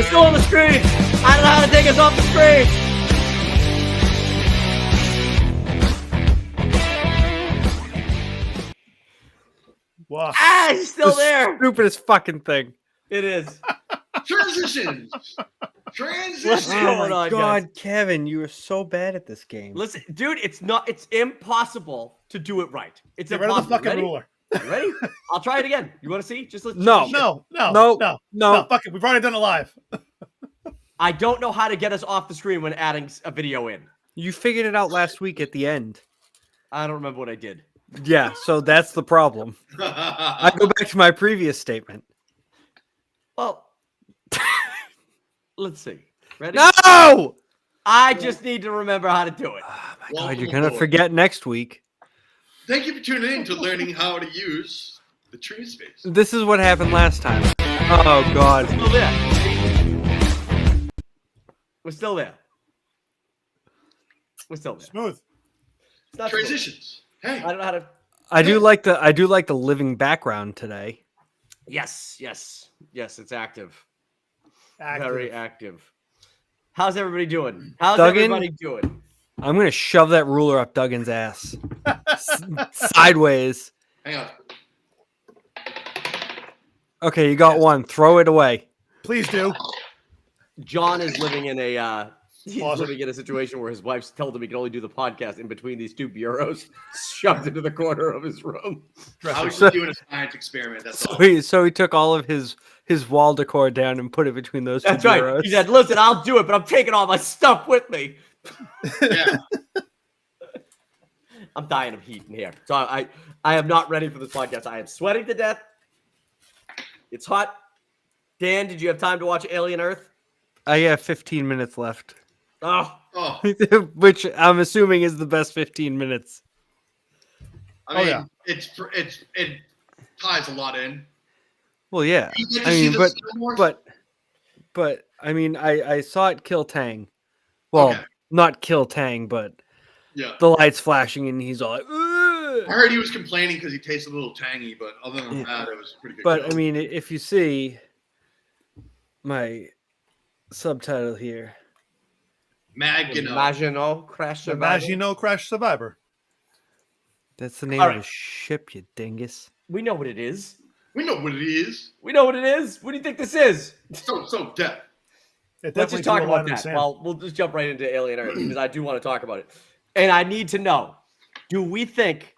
We're still on the screen. I don't know how to take us off the screen. Wow. He's still there. Stupidest fucking thing. It is. Transitions. What's Transitions. going Oh my on, God, guys? Kevin, you are so bad at this game. Listen, dude, it's impossible to do it right. It's Get rid of the impossible. fucking Ready? ruler. You ready? I'll try it again. You want to see? Just let's. No. No. Fuck it. We've already done it live. I don't know how to get us off the screen when adding a video in. You figured it out last week at the end. I don't remember what I did. Yeah, so that's the problem. I go back to my previous statement. Well, let's see. Ready? No! I just need to remember how to do it. Oh my Welcome God, you're gonna aboard. forget next week. Thank you for tuning in to learning how to use the tree space. This is what happened last time. Oh God. Still there. We're still there. We're still there. Smooth. It's not smooth. Transitions. Hey. I don't know how to. I do like the living background today. Yes. It's active. Active. Very active. How's everybody doing? How's Duggan? everybody doing? I'm gonna shove that ruler up Duggan's ass. Sideways. Hang on. Okay, you got one. Throw it away. Please do. John is living in a he's Closet. living in a situation where his wife's told him he can only do the podcast in between these two bureaus, shoved into the corner of his room. I was So- just doing a science experiment. That's all. So he took all of his wall decor down and put it between those two That's right. bureaus. He said, "Listen, I'll do it, but I'm taking all my stuff with me." Yeah. I'm dying of heat in here, so I am not ready for this podcast. I am sweating to death. It's hot. Dan, did you have time to watch Alien Earth? I have 15 minutes left, Oh, Oh, which I'm assuming is the best 15 minutes. I mean, yeah. it ties a lot in. Well, yeah. You get to I see mean, the xenomorph? but I mean, I saw it kill Tang. Well, Okay. not kill Tang, but Yeah. the lights flashing and he's all like, I "Ugh." heard he was complaining because he tasted a little tangy, but other than Yeah. that, it was a pretty good. But kill. I mean, if you see my subtitle here, Maginot. Maginot Crash Survival. Imagino Crash Survivor. that's the name All of right. the ship, you dingus. We know what it is. We know what it is. We know what it is. What do you think this is? So deaf. It Let's definitely just talk drew a line about in the that. sand. Well, we'll just jump right into Alien Earth because I do want to talk about it. And I need to know, do we think,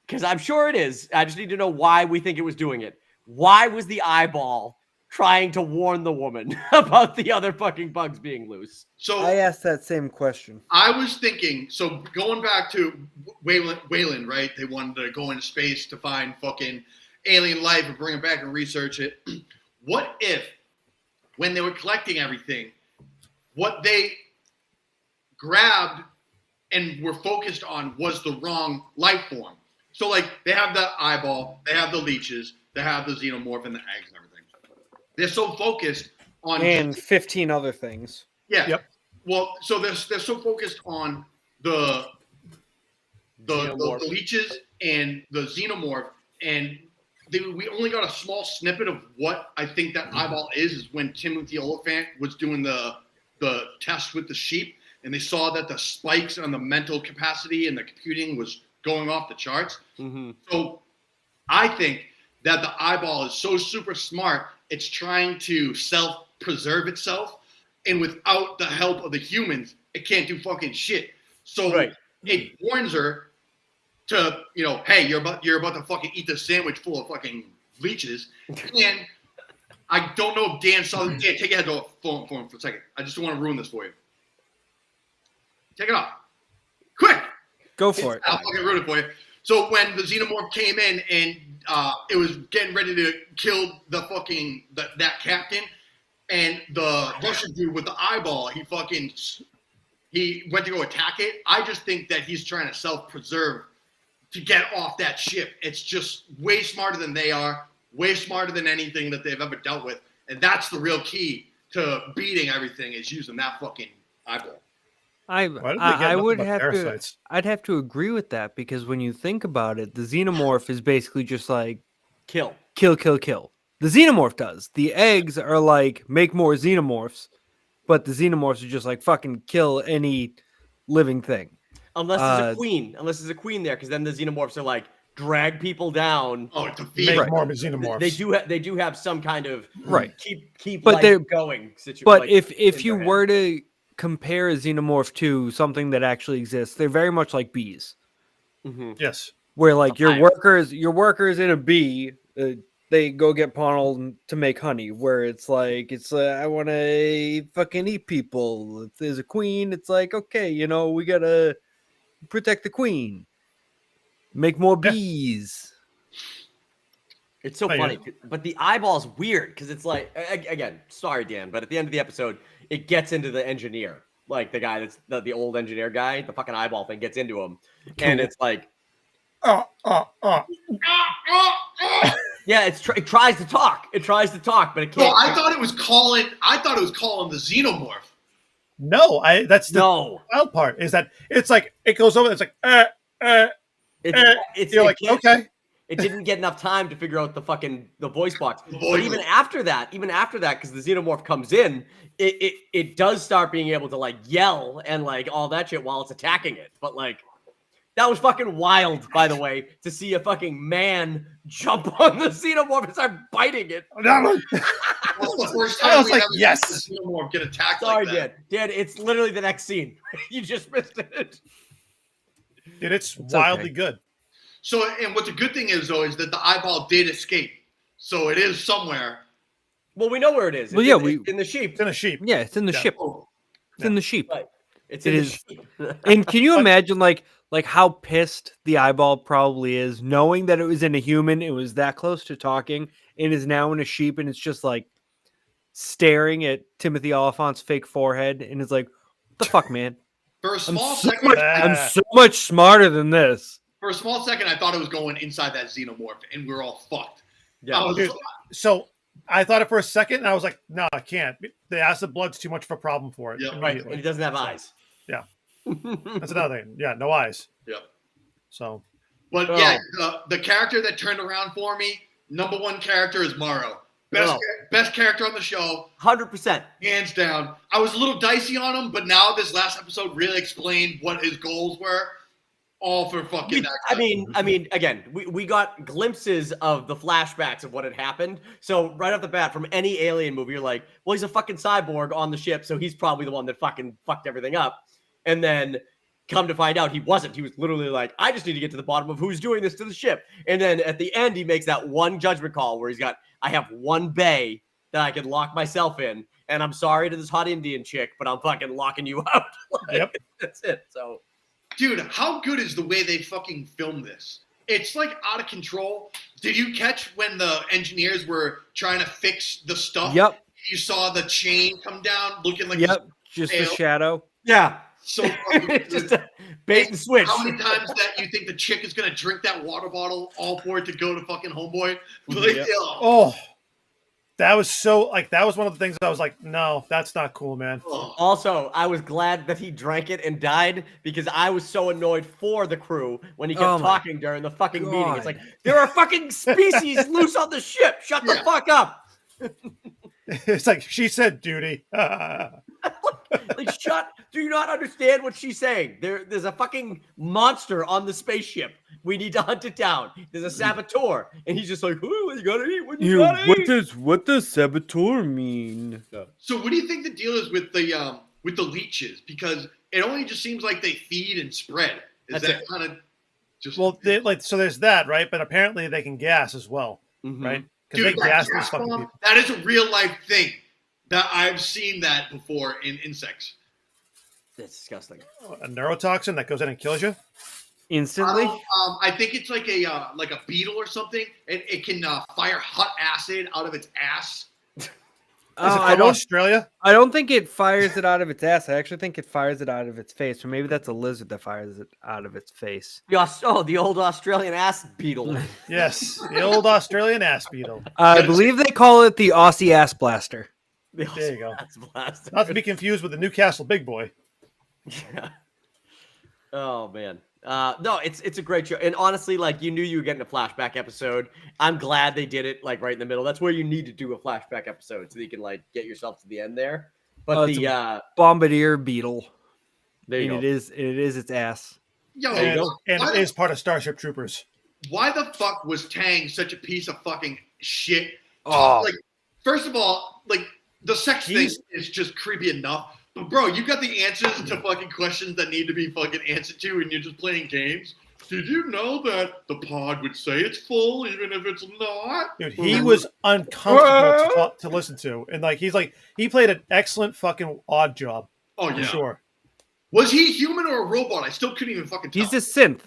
because I'm sure it is, I just need to know why we think it was doing it. Why was the eyeball trying to warn the woman about the other fucking bugs being loose? So I asked that same question. I was thinking, so going back to Wayland, right? They wanted to go into space to find fucking alien life and bring it back and research it. What if, when they were collecting everything, what they grabbed and were focused on was the wrong life form? So, like, they have the eyeball, they have the leeches, they have the xenomorph and the eggs and everything. They're so focused on And 15 other things. yeah. Yep. Well, so they're so focused on the Xenomorph. leeches and the xenomorph, and we only got a small snippet of what I think that eyeball is when Timothy Oliphant was doing the test with the sheep, and they saw that the spikes on the mental capacity and the computing was going off the charts. Mm-hmm. So I think that the eyeball is so super smart, it's trying to self-preserve itself, and without the help of the humans, it can't do fucking shit. So Right. it warns her to, hey, you're about to fucking eat this sandwich full of fucking leeches. And I don't know if Dan saw Dan, take your head off phone for a second. I just don't want to ruin this for you. Take it off. Quick! Go for it. I'll fucking ruin it for you. So when the xenomorph came in and it was getting ready to kill the fucking that captain, and the Russian dude with the eyeball, he went to go attack it. I just think that he's trying to self-preserve to get off that ship. It's just way smarter than they are, way smarter than anything that they've ever dealt with, and that's the real key to beating everything is using that fucking eyeball. I Why did they get nothing would but have parasites? to. I'd have to agree with that because when you think about it, the xenomorph is basically just like Kill. kill, kill, kill. The xenomorph does. The eggs are like, make more xenomorphs, but the xenomorphs are just like, fucking kill any living thing. Unless there's a queen. Unless there's a queen there, because then the xenomorphs are like, drag people down. Oh, to feed. Make Right. more xenomorphs. They do have some kind of Right. keep But they're- life going situation. But like, if in you their head. were to compare a xenomorph to something that actually exists, they're very much like bees. Mhm. Yes. Where like your hive. workers in a bee, they go get pollen to make honey. Where it's like I want to fucking eat people. If there's a queen, it's like, okay, we gotta protect the queen, make more Yeah. bees. It's so Oh, yeah. funny, but the eyeball's weird because it's like, again, sorry, Dan, but at the end of the episode, it gets into the engineer, like the guy that's the old engineer guy. The fucking eyeball thing gets into him, and it's like, yeah, it tries to talk. It tries to talk, but it can't. Well, I thought it was calling the xenomorph. No, that's the No, wild part is that it's like it goes over. It's like it's you're it like can't- okay. It didn't get enough time to figure out the voice box. The But voice even box. after that, because the xenomorph comes in, it does start being able to like yell and like all that shit while it's attacking it. But like that was fucking wild, by the way, to see a fucking man jump on the xenomorph and start biting it. That's the first I time was we like, ever yes. seen a xenomorph get attacked Sorry, like that. Dan, it's literally the next scene. You just missed it. Dude, it's okay. wildly good. So, and what's a good thing is though is that the eyeball did escape, so it is somewhere. Well, we know where it is. Well, It's yeah, it's in the sheep. It's in a sheep. Yeah, it's in the Yeah. ship. Oh, It's in the sheep. Right. It's It in is- the sheep. And can you imagine like how pissed the eyeball probably is, knowing that it was in a human, it was that close to talking, and is now in a sheep, and it's just like staring at Timothy Oliphant's fake forehead, and it's like, what the fuck, man? for a I'm small so second, much, I'm so much smarter than this. for a small second, I thought it was going inside that xenomorph, and we were all fucked. Yeah. I was Dude, so I thought it for a second, and I was like, no, I can't. The acid blood's too much of a problem for it. Yeah, Right. immediately. And he doesn't have eyes. Yeah. That's another thing. Yeah, no eyes. Yeah. So But Oh. yeah, the character that turned around for me, number one character is Morrow. Best character on the show, 100%. hands down. I was a little dicey on him, but now this last episode really explained what his goals were. All for fucking that guy. I mean, again, we got glimpses of the flashbacks of what had happened. So right off the bat, from any alien movie, you're like, well, he's a fucking cyborg on the ship, so he's probably the one that fucking fucked everything up. And then come to find out he wasn't. He was literally like, I just need to get to the bottom of who's doing this to the ship. And then at the end, he makes that one judgment call where I have one bay that I can lock myself in. And I'm sorry to this hot Indian chick, but I'm fucking locking you out. Like, Yep. That's it. So Dude, how good is the way they fucking filmed this? It's like out of control. Did you catch when the engineers were trying to fix the stuff? Yep. You saw the chain come down looking like Yep. Just a tail. shadow. yeah. so fucking good. Just a bait and switch. How many times that you think the chick is gonna drink that water bottle all for it to go to fucking homeboy? Like, Yep. oh, that was so that was one of the things I was like, no, that's not cool, man. oh. Also, I was glad that he drank it and died because I was so annoyed for the crew when he kept Oh my talking during the fucking meeting. God. It's like, there are fucking species loose on the ship. Shut the Yeah. fuck up. It's like she said duty. Like, do you not understand what she's saying? There's a fucking monster on the spaceship. We need to hunt it down. There's a saboteur. And he's just like, oh, you gotta eat what you gotta eat. What does saboteur mean? So what do you think the deal is with the leeches? Because it only just seems like they feed and spread. Is That's that it. kind of just Well, so there's that, right? But apparently they can gas as well, Mhm. right? Because Dude, they that gas gas these fucking bomb, people. that is a real life thing. That I've seen that before in insects. That's disgusting. A neurotoxin that goes in and kills you. Instantly? I think it's like a beetle or something. It can fire hot acid out of its ass. Is it I from Australia? don't think it fires it out of its ass. I actually think it fires it out of its face. Or maybe that's a lizard that fires it out of its face. The old Australian ass beetle. Yes, the old Australian ass beetle. I believe they call it the Aussie ass blaster. The There you go. ass blaster. Not to be confused with the Newcastle big boy. Yeah. Oh man. No, it's a great show, and honestly, like you knew you were getting a flashback episode. I'm glad they did it like right in the middle. That's where you need to do a flashback episode so that you can like get yourself to the end there. But it's a bombardier beetle. There you and go. it is its ass. Yo, There you And, go. and Why it is part of Starship Troopers. why the fuck was Tang such a piece of fucking shit? Oh. Like, first of all, like the sex thing He's- is just creepy enough. But bro, you got the answers to fucking questions that need to be fucking answered to, and you're just playing games. Did you know that the pod would say it's full even if it's not? Dude, he was uncomfortable to listen to. And like he played an excellent fucking odd job. Oh For yeah. sure. Was he human or a robot? I still couldn't even fucking tell. He's a synth.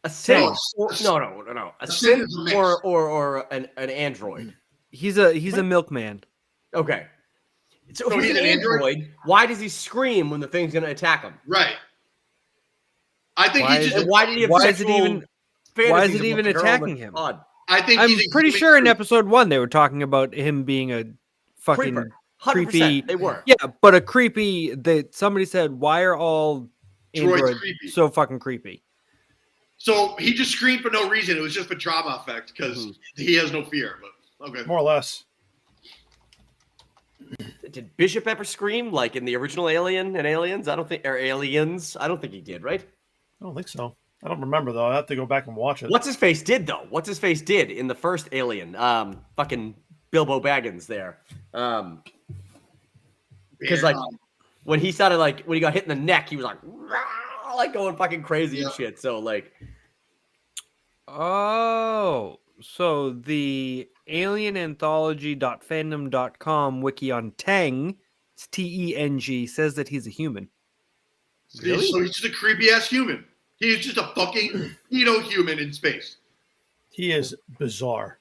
A synth? No, No. A synth synth is a mix. or an android. He's a milkman. Okay. So So if he's he's an an android? android, why does he scream when the thing's gonna attack him? Right. I think Why he is just. And why did he have Why is it sexual even- fantasies why is it about even the girl in attacking the him? pod? I think I'm he's a pretty human sure in creep. episode 1 they were talking about him being a fucking Creeper. 100%. creepy. They were. Yeah, but a creepy. That somebody said, why are all Droids androids creepy. so fucking creepy? So he just screamed for no reason. It was just for drama effect because he has no fear. But okay. More or less. Did Bishop ever scream like in the original Alien and Aliens? I don't think, or Aliens. I don't think he did, right? I don't think so. I don't remember though. I have to go back and watch it. What's his face did though? What's his face did in the first Alien? Fucking Bilbo Baggins there. Because like when he started like when he got hit in the neck, he was like going fucking crazy and shit. So like, Oh, so the alienanthology.fandom.com wiki on Teng, it's Teng, says that he's a human. Really? So he's just a creepy ass human. He's just a fucking human in space. He is bizarre.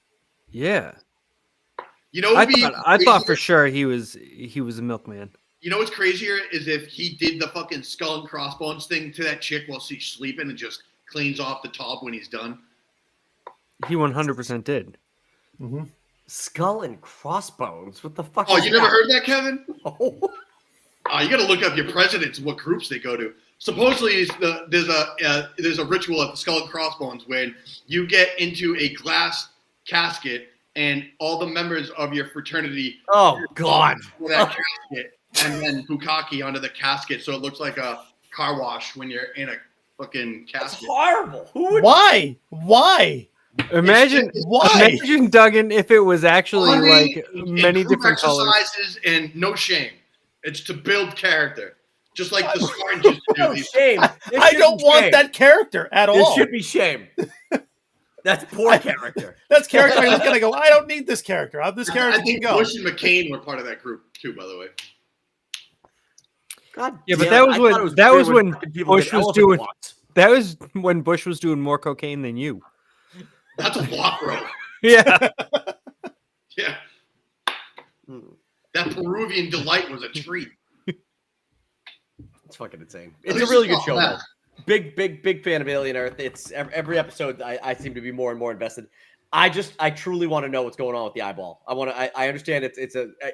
Yeah, You know, I what'd be thought for crazier? sure he was a milkman. You know what's crazier is if he did the fucking skull and crossbones thing to that chick while she's sleeping and just cleans off the top when he's done. He 100% did. Mm-hmm. skull and crossbones. What the fuck? Oh, is you never that? heard that, Kevin? Oh. You got to look up your presidents and what groups they go to. Supposedly, there's a ritual at the Skull and Crossbones when you get into a glass casket and all the members of your fraternity Oh God. for that casket, and then bukkake onto the casket so it looks like a car wash when you're in a fucking That's casket. horrible. Who would? Why? Why? Imagine, Why? imagine Duggan if it was actually Funny like and many group different colors. exercises and no shame. It's to build character, just like the Spartans used to do. No These- shame. This I should don't be want shame. that character at This all. should be shame. That's poor character. That's character. I look at. I go. I don't need this character. This I character can think go. Bush and McCain were part of that group too, by the way. God Yeah, but damn that it. was I when- thought it that weird was when fucking people Bush did was elephant doing- walks. That was when Bush was doing more cocaine than you. That's a lot, bro. Yeah. Yeah, Hmm. that Peruvian delight was a treat. It's fucking insane. At It's a least really it's good show, not though. Big fan of Alien Earth. It's every episode. I seem to be more and more invested. I truly want to know what's going on with the eyeball. I understand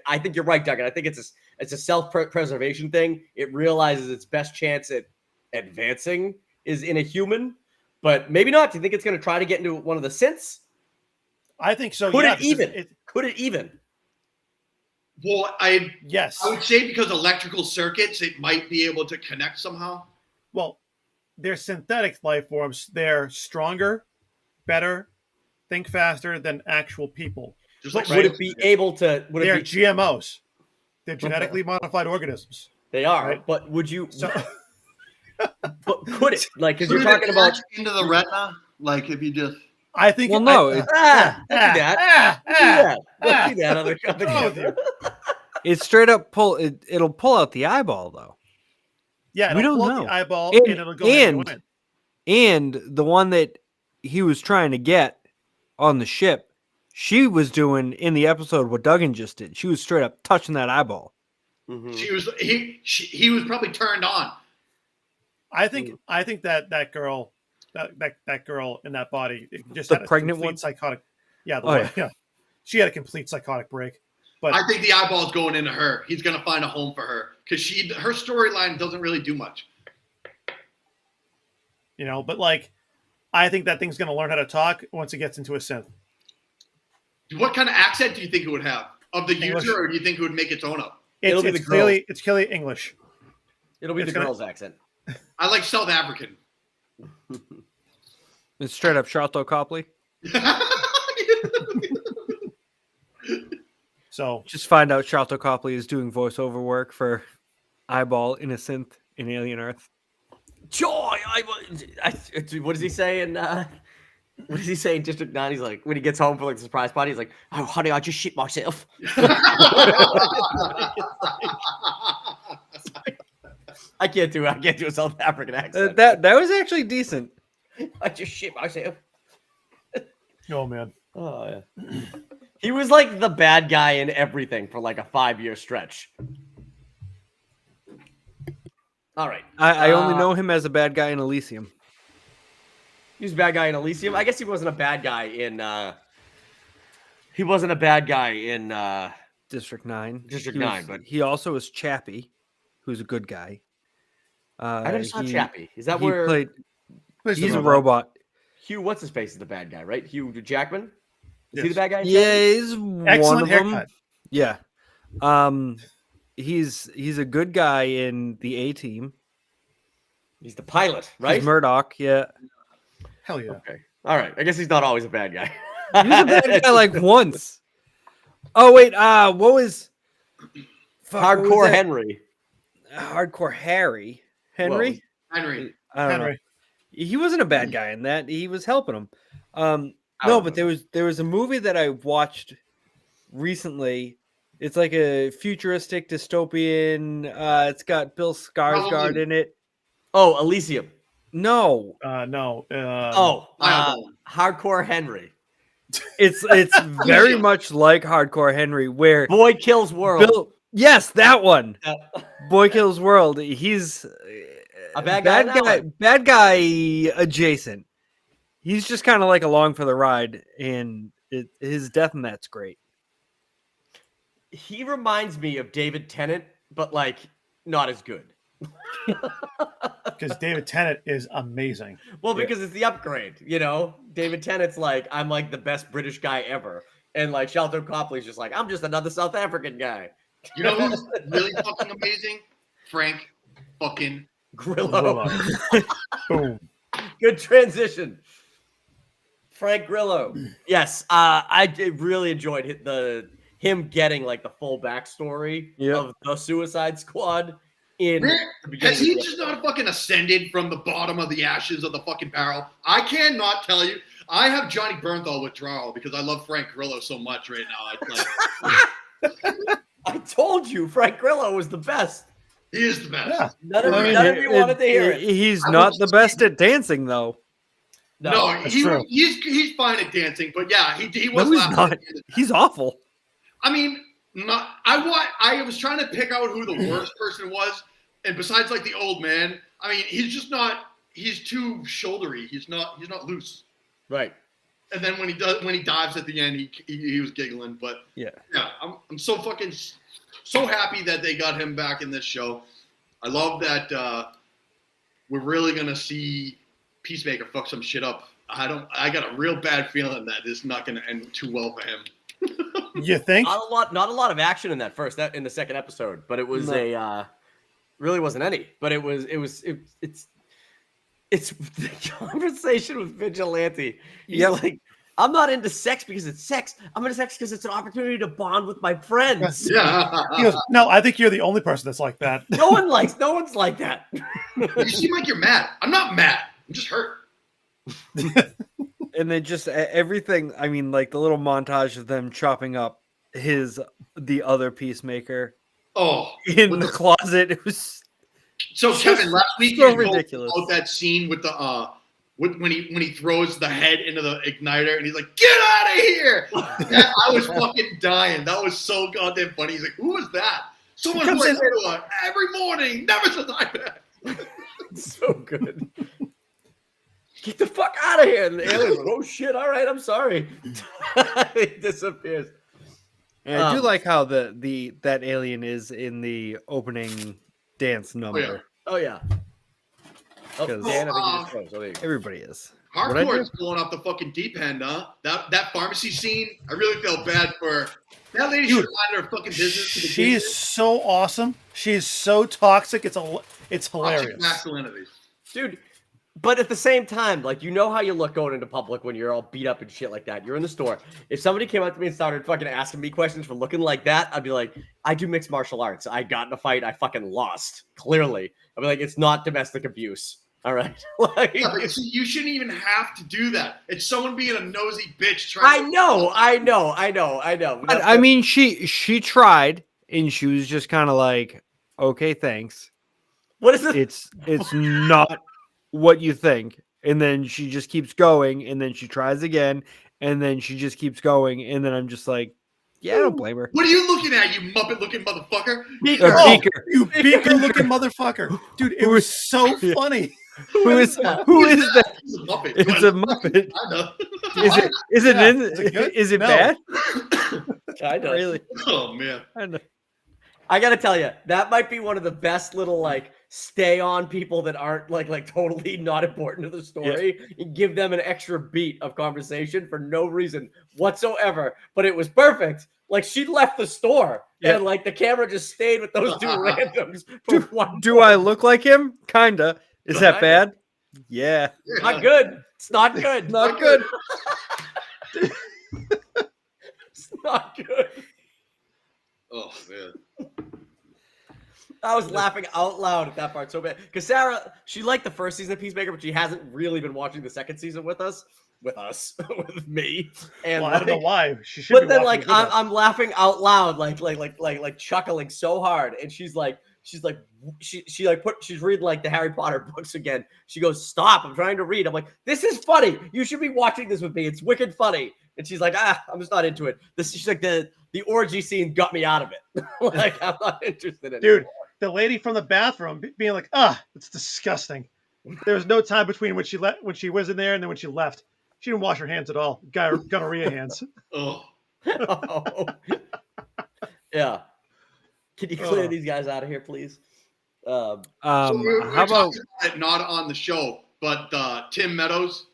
I think you're right, Duggan. I think it's a self-preservation thing. It realizes its best chance at advancing is in a human, but maybe not. Do you think it's going to try to get into one of the synths? I think so. Could yeah, it because even? Could it even? Well, I Yes. would say because electrical circuits, it might be able to connect somehow. Well, they're synthetic life forms. They're stronger, better, think faster than actual people. Just But like would it be able to? Would They're it be? GMOs. They're genetically modified organisms. They are. right? But would you? So But could it? Like, because you're Could it talking about. attach into the retina, like if you just I think. Well, no, I- it- Ah, let's do that. Let's do that. ah. Let's do that on the What's wrong with you? It's straight up pull. It'll pull out the eyeball though, Yeah, We it'll don't pull out know. the eyeball And- and it'll go in and go in. and the one that he was trying to get on the ship, she was doing in the episode what Duggan just did. She was straight up touching that eyeball. Mhm. he was probably turned on. I think that girl, that girl in that body, it just The had a pregnant complete one? psychotic. Yeah, the Oh, one, yeah. She had a complete psychotic break. But I think the eyeball's going into her. He's gonna find a home for her because her storyline doesn't really do much. you know. But like, I think that thing's going to learn how to talk once it gets into a synth. What kind of accent do you think it would have of the English. user, or do you think it would make its own up? It'll be It's the clearly English. It'll be It's the gonna- girl's accent. I like South African. It's straight up Sharlto Copley. So Just find out Sharlto Copley is doing voiceover work for Eyeball in a synth in Alien Earth. Joy. What does he say in? What does he say in District 9? He's like, when he gets home for like the surprise party, he's like, "Oh, honey, I just shit myself." I can't do a South African accent. That was actually decent. I just shit myself. oh man, Oh yeah. He was like the bad guy in everything for like a 5-year stretch. All right. I only know him as a bad guy in Elysium. He was a bad guy in Elysium. I guess he wasn't a bad guy in he wasn't a bad guy in District 9. District He was- 9, but he also is Chappie, who's a good guy. I never saw he- Chappie. Is that he where played? Who's the He's a robot. Hugh, what's his face, is the bad guy, right? Hugh Jackman? Is he Yes. the bad guy? in Yeah, Chappie? he's one Excellent of haircut. them. Yeah. He's a good guy in the A-Team. He's the pilot, right? He's Murdoch, yeah. Hell yeah. Okay. All right. I guess he's not always a bad guy. He was a bad guy like once. Oh wait, what was what was Hardcore that? Henry. Hardcore Harry. Henry? Henry. I don't know. Henry. He wasn't a bad guy in that. He was helping him. I No, don't but know. there was a movie that I watched recently. It's like a futuristic dystopian. It's got Bill Skarsgård Probably. in it. Oh, Elysium. No, No. Hardcore Henry. it's very much like Hardcore Henry, where Boy Kills World. Bill. Yes, that one. Uh, Boy Kills World. He's A bad guy in that one. Bad guy adjacent. He's just kind of like along for the ride, and his death in that's great. He reminds me of David Tennant, but like not as good. Because David Tennant is amazing. Well, because it's the upgrade, you know? David Tennant's like, I'm like the best British guy ever. And like Sharlto Copley's just like, I'm just another South African guy. You know who's really fucking amazing? Frank fucking Grillo. Boom. Good transition. Frank Grillo. Yes, I did really enjoyed him getting like the full backstory Yep. of the Suicide Squad in Man, the beginning. has he of the just episode. not fucking ascended from the bottom of the ashes of the fucking barrel? I cannot tell you. I have Johnny Bernthal withdrawal because I love Frank Grillo so much right now. It's like, I told you Frank Grillo was the best. he is the best. Yeah. None of you wanted to hear it. He's I not was the just best at dancing, though. No, that's true. he's fine at dancing, but yeah, he was No, he's last not. at the end of that. He's awful. I mean, I was trying to pick out who the worst person was, and besides like the old man, I mean, he's just not. He's too shouldery. He's not loose. Right. And then when he dives at the end, he was giggling. But Yeah. I'm so fucking so happy that they got him back in this show. I love that we're really gonna see Peacemaker fuck some shit up. I got a real bad feeling that it's not gonna end too well for him. You think? Not a lot of action in in the second episode, but it was No. really wasn't any. But it's the conversation with Vigilante. He's Yep. like, I'm not into sex because it's sex. I'm into sex because it's an opportunity to bond with my friends. Yeah. He goes, no, I think you're the only person that's like that. No one's like that. You seem like you're mad. I'm not mad. I'm just hurt. And then just everything. I mean, like the little montage of them chopping up the other Peacemaker Oh, in with the closet. It was So Kevin, last week so you told ridiculous. about that scene with the when he throws the head into the igniter and he's like, "Get out of here!" I was fucking dying. That was so goddamn funny. He's like, "Who was that?" Someone who comes I in- say to every morning, never says I bet. So good. Get the fuck out of here. And the alien's like, oh shit, all right, I'm sorry. He disappears. And I do like how that alien is in the opening dance number. Oh yeah. Oh, 'Cause- Dan, I think you just froze. Oh, there you go. Everybody is. What'd I Hardcore is do? going off the fucking deep end, huh? That pharmacy scene, I really felt bad for that lady. Dude, Should mind her fucking business. To begin She's with. so awesome. She's so toxic. It's Toxic hilarious. masculinity. Dude, but at the same time, like, you know how you look going into public when you're all beat up and shit like that. You're in the store. If somebody came up to me and started fucking asking me questions for looking like that, I'd be like, I do mixed martial arts. I got in a fight. I fucking lost. Clearly. I'd be like, it's not domestic abuse. All right. Like, Yeah, but see, you shouldn't even have to do that. It's someone being a nosy bitch I trying. know. But, I mean, she tried, and she was just kind of like, okay, thanks. What is it? It's not what you think. And then she just keeps going, and then she tries again, and then she just keeps going, and then I'm just like, yeah, I don't blame her. What are you looking at, you muppet-looking motherfucker? Beaker. Oh, Beaker. you beaker-looking motherfucker, dude! It Who was is- so funny. Who is that? that? He's a muppet. It's a Muppet. I know. Is it No. bad? I know. Really? Oh man. I know. I gotta tell you, that might be one of the best little like stay on people that aren't like totally not important to the story and give them an extra beat of conversation for no reason whatsoever. But it was perfect. Like she left the store and like the camera just stayed with those two randoms for one. Do I look like him? Kinda. Is that Kinda. bad? Yeah. Not good. It's not good. Not good. It's not good. Oh man. I was laughing out loud at that part so bad because Sarah, she liked the first season of Peacemaker, but she hasn't really been watching the second season with us, with me. And Well, I don't know like, why. She should. but be then watching like with us. I'm laughing out loud, like chuckling so hard, and she's reading like the Harry Potter books again. She goes, "Stop! I'm trying to read." I'm like, "This is funny. You should be watching this with me. It's wicked funny." And she's like, I'm just not into it. She's like, the orgy scene got me out of it. Like, I'm not interested in it. Dude, the lady from the bathroom being like, it's disgusting. There was no time between when she was in there and then when she left. She didn't wash her hands at all. Gonorrhea hands. Oh. Oh. Yeah. Can you clear Oh. these guys out of here, please? So How we're about talking about it not on the show, but Tim Meadows,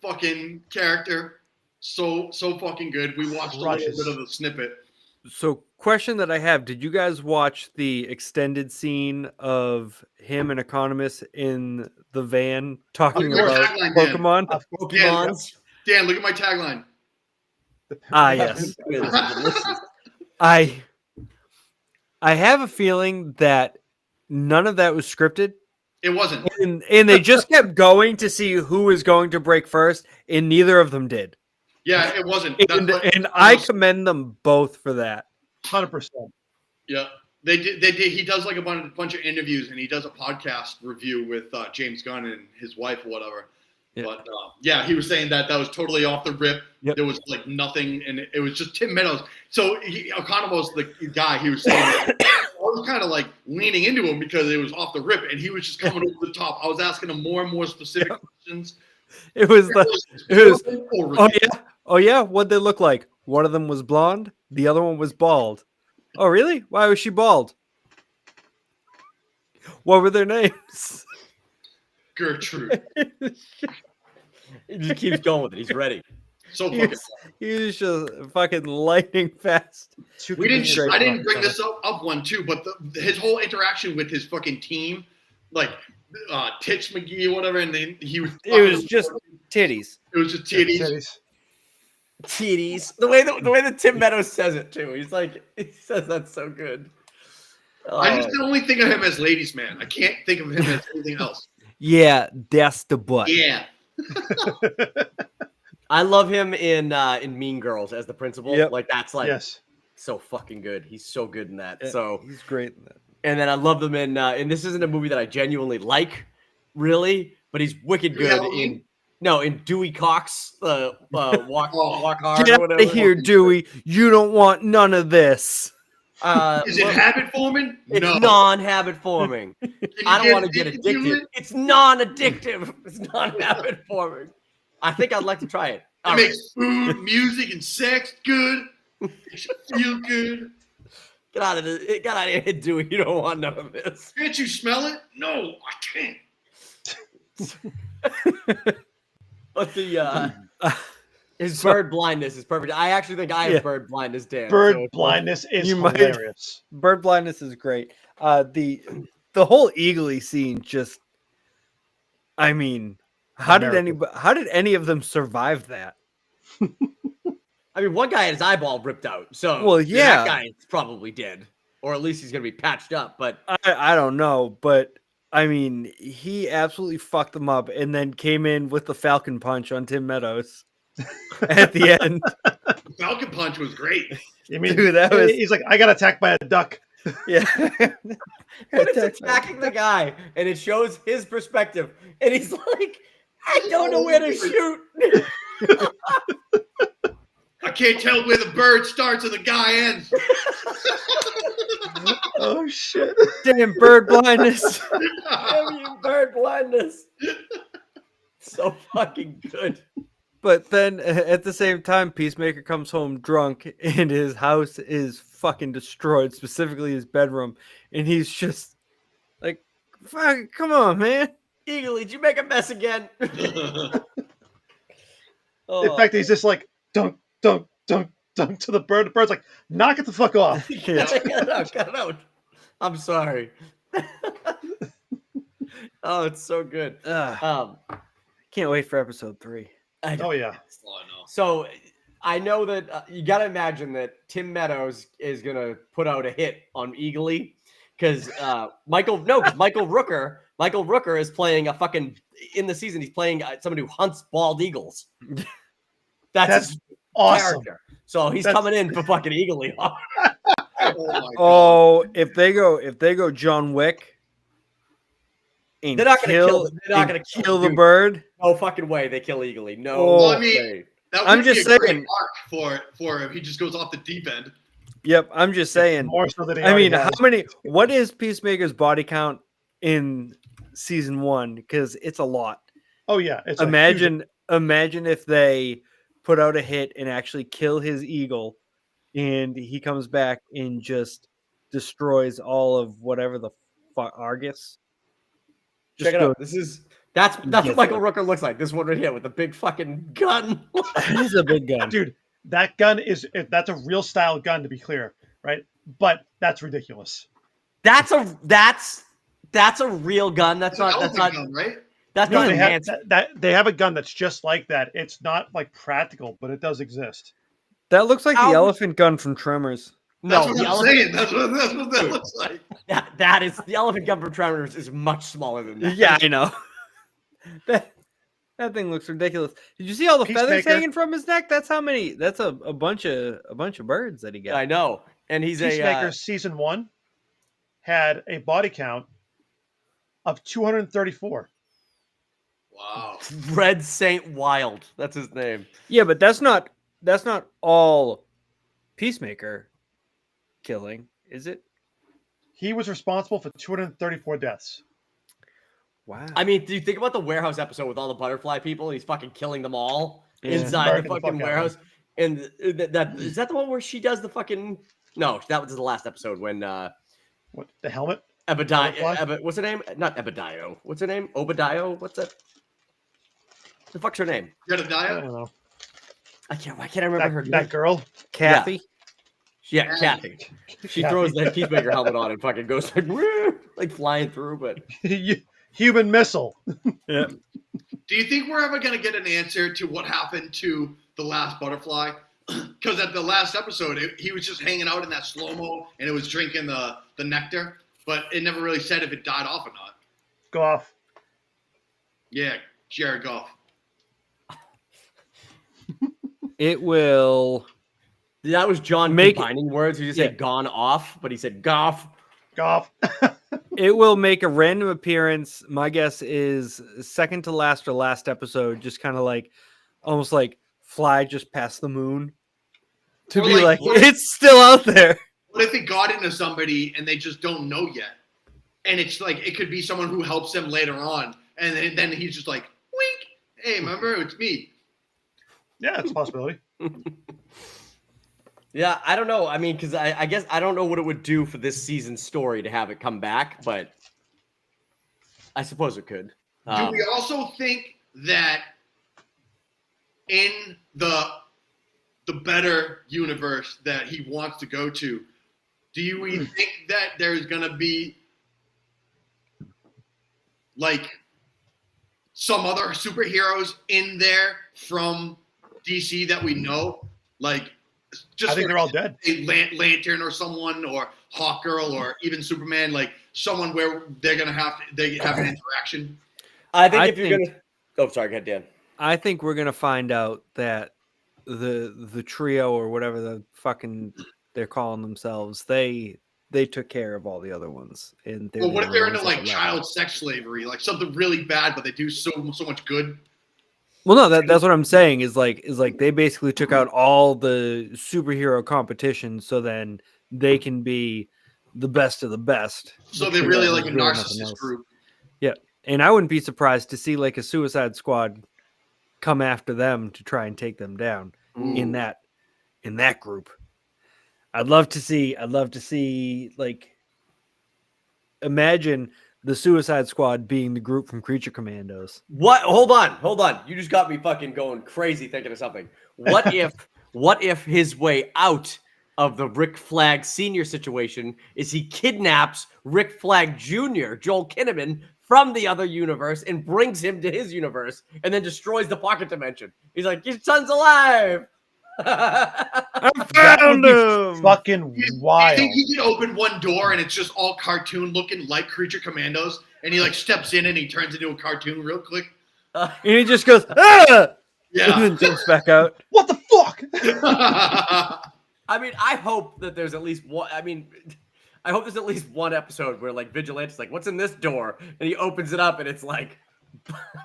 fucking character, so fucking good. We watched a little Crushes. bit of the snippet. so question that I have, did you guys watch the extended scene of him and Economist in the van talking Your about tagline, Dan. Pokemon? Pokemons. Dan, look at my tagline. Yes. Delicious. I have a feeling that none of that was scripted. It wasn't. And they just kept going to see who was going to break first, and neither of them did. Yeah, it wasn't. And I commend them both for that. 100%. Yeah, they did. He does like a bunch of interviews, and he does a podcast review with James Gunn and his wife or whatever. Yeah. But yeah, he was saying that was totally off the rip. Yep. There was like nothing, and it was just Tim Meadows. So Economos, the guy, he was saying that I was kind of like leaning into him because it was off the rip, and he was just coming over the top. I was asking him more and more specific questions. It was Oh oh yeah, what'd they look like? One of them was blonde, the other one was bald. Oh really? Why was she bald? What were their names? Gertrude. He just keeps going with it. He's ready. So fucking. He was just fucking lightning fast. We didn't. I didn't bring this up one too, but his whole interaction with his fucking team, like Titch McGee or whatever, and then he was. It was just titties. It was just titties. Titties. The way that Tim Meadows says it too. He says that's so good. I just can only think of him as ladies' man. I can't think of him as anything else. Yeah, that's the butt. Yeah. I love him in Mean Girls as the principal. Yep. Like that's like Yes. so fucking good. He's so good in that. Yeah, So he's great in that. and then I love them in and this isn't a movie that I genuinely like, really, but he's wicked good Halloween? in Dewey Cox, walk hard. Get or out whatever. of here, Dewey. You don't want none of this. Is it habit forming? It's No. non-habit forming. Can you I don't want to get addicted to addicted. it? It's non-addictive. It's non-habit forming. I think I'd like to try it. All It right. makes food, music, and sex good. Makes you feel good. Get out of here, Dewey. You don't want none of this. Can't you smell it? No, I can't. But the his bird blindness is perfect. I actually think I have Yeah. bird blindness, Dan. Bird so it's blindness is You might- hilarious. Bird blindness is great. The whole eagly scene just, I mean, how did any of them survive that? I mean, one guy had his eyeball ripped out, so Well, that yeah. guy's probably dead, or at least he's gonna be patched up. But I don't know, but I mean, he absolutely fucked them up and then came in with the Falcon Punch on Tim Meadows at the end. Falcon Punch was great. You mean Dude, that was- he's like, I got attacked by a duck. Yeah. when it's attacking the guy, and it shows his perspective, and he's like, "I don't know where to shoot." I can't tell where the bird starts and the guy ends. Oh shit! Damn bird blindness. Damn you, bird blindness. So fucking good. But then at the same time, Peacemaker comes home drunk and his house is fucking destroyed, specifically his bedroom. And he's just like, fuck, come on, man. Eagle, did you make a mess again? In fact, he's just like, dunk, dunk, dunk, dunk to the bird. The bird's like, knock it the fuck off. Yeah. Cut it out. I'm sorry. Oh, it's so good. Can't wait for episode 3. I know. Oh yeah. Oh, no. So I know that you got to imagine that Tim Meadows is going to put out a hit on Eagly because Michael Rooker is playing a fucking in the season. He's playing somebody who hunts bald eagles. That's his Awesome. character. So he's coming in for fucking Eagly. Oh, my God. Oh, if they go John Wick and They're not gonna kill the dude. bird. No fucking way they kill Eagly. No Oh. I mean- way. That I'm would be just a great saying. arc for if he just goes off the deep end. Yep, I'm just saying. More so than he I already mean, has. what is Peacemaker's body count in season 1? Because it's a lot. Oh yeah. It's a Imagine if they put out a hit and actually kill his eagle and he comes back and just destroys all of whatever the fuck Argus. Check it go- out. That's Yes, what Michael sir. Rooker looks like. This one right here with the big fucking gun. He's a big gun. Dude, that gun that's a real style gun, to be clear, right? But that's ridiculous. That's a real gun. That's not Gun, right? that's No, not they have enhanced. they have a gun that's just like that. It's not like practical, but it does exist. That looks like How the would- elephant gun from Tremors. That's No, what the I'm elephant, saying. That's what that looks like. that is the elephant gun from Tremors is much smaller than that. Yeah, I know. that thing looks ridiculous. Did you see all the feathers Peacemaker. hanging from his neck? That's how many. That's a bunch of birds that he got. I know. And he's Peacemaker season 1 had a body count of 234. Wow. Red Saint Wild. That's his name. Yeah, but that's not all Peacemaker killing, is it? He was responsible for 234 deaths. Wow. I mean, do you think about the warehouse episode with all the butterfly people? He's fucking killing them all Yeah. inside the Marking the fucking fuck out warehouse. And that is that the one where she does the fucking? No, that was the last episode when What, the helmet? Ebadiah. Butterfly? What's her name? Not Ebadiah. What's her name? Obadiah. What's that? The fuck's her name? I Jedediah? don't know. Why can't I remember her That name? girl. Kathy. Yeah, Kathy. She throws the Peacemaker helmet on and fucking goes like, "Woo," like flying through. But Human missile. Yeah. Do you think we're ever going to get an answer to what happened to the last butterfly? Because at the last episode, he was just hanging out in that slow-mo and it was drinking the nectar, but it never really said if it died off or not. Go off. Yeah, Jared Goff. It will. that was John Make- combining words. He just Yeah. said "gone off," but he said "goff." Go off. It will make a random appearance. My guess is second to last or last episode, just kind of like almost like fly just past the moon to Or be like, like, what if- it's still out there. What if it got into somebody and they just don't know yet? And it's like, it could be someone who helps them later on. And then he's just like, wink. Hey, remember, it's me. Yeah, it's a possibility. Yeah, I don't know. I mean, because I guess I don't know what it would do for this season's story to have it come back, but I suppose it could. Do we also think that in the better universe that he wants to go to, do we think that there's gonna be like some other superheroes in there from DC that we know? Like, just I think they're all dead. a Lantern or someone, or Hawkgirl, or even Superman, like someone where they're gonna have an interaction. I think you're gonna. Oh, sorry, go ahead, Dan. I think we're gonna find out that the trio or whatever the fucking they're calling themselves, they took care of all the other ones. And Well, what if they're into like child sex slavery, like something really bad, but they do so much good? Well, no, that's what I'm saying is like they basically took out all the superhero competition, so then they can be the best of the best. So they're really like a Really nothing narcissist else. group. Yeah, and I wouldn't be surprised to see like a Suicide Squad come after them to try and take them down in that group. I'd love to see like, imagine the Suicide Squad being the group from Creature Commandos. What? Hold on. You just got me fucking going crazy thinking of something. What if his way out of the Rick Flag Sr. situation is he kidnaps Rick Flag Jr., Joel Kinnaman, from the other universe and brings him to his universe and then destroys the pocket dimension. He's like, your son's alive. That would be fucking wild. I think he can open one door and it's just all cartoon looking like Creature Commandos, and he like steps in and he turns into a cartoon real quick. And he just goes, ah! Yeah. And then jumps back out. What the fuck? I mean, I hope that there's at least one. I hope there's at least one episode where like Vigilante's like, what's in this door? And he opens it up and it's like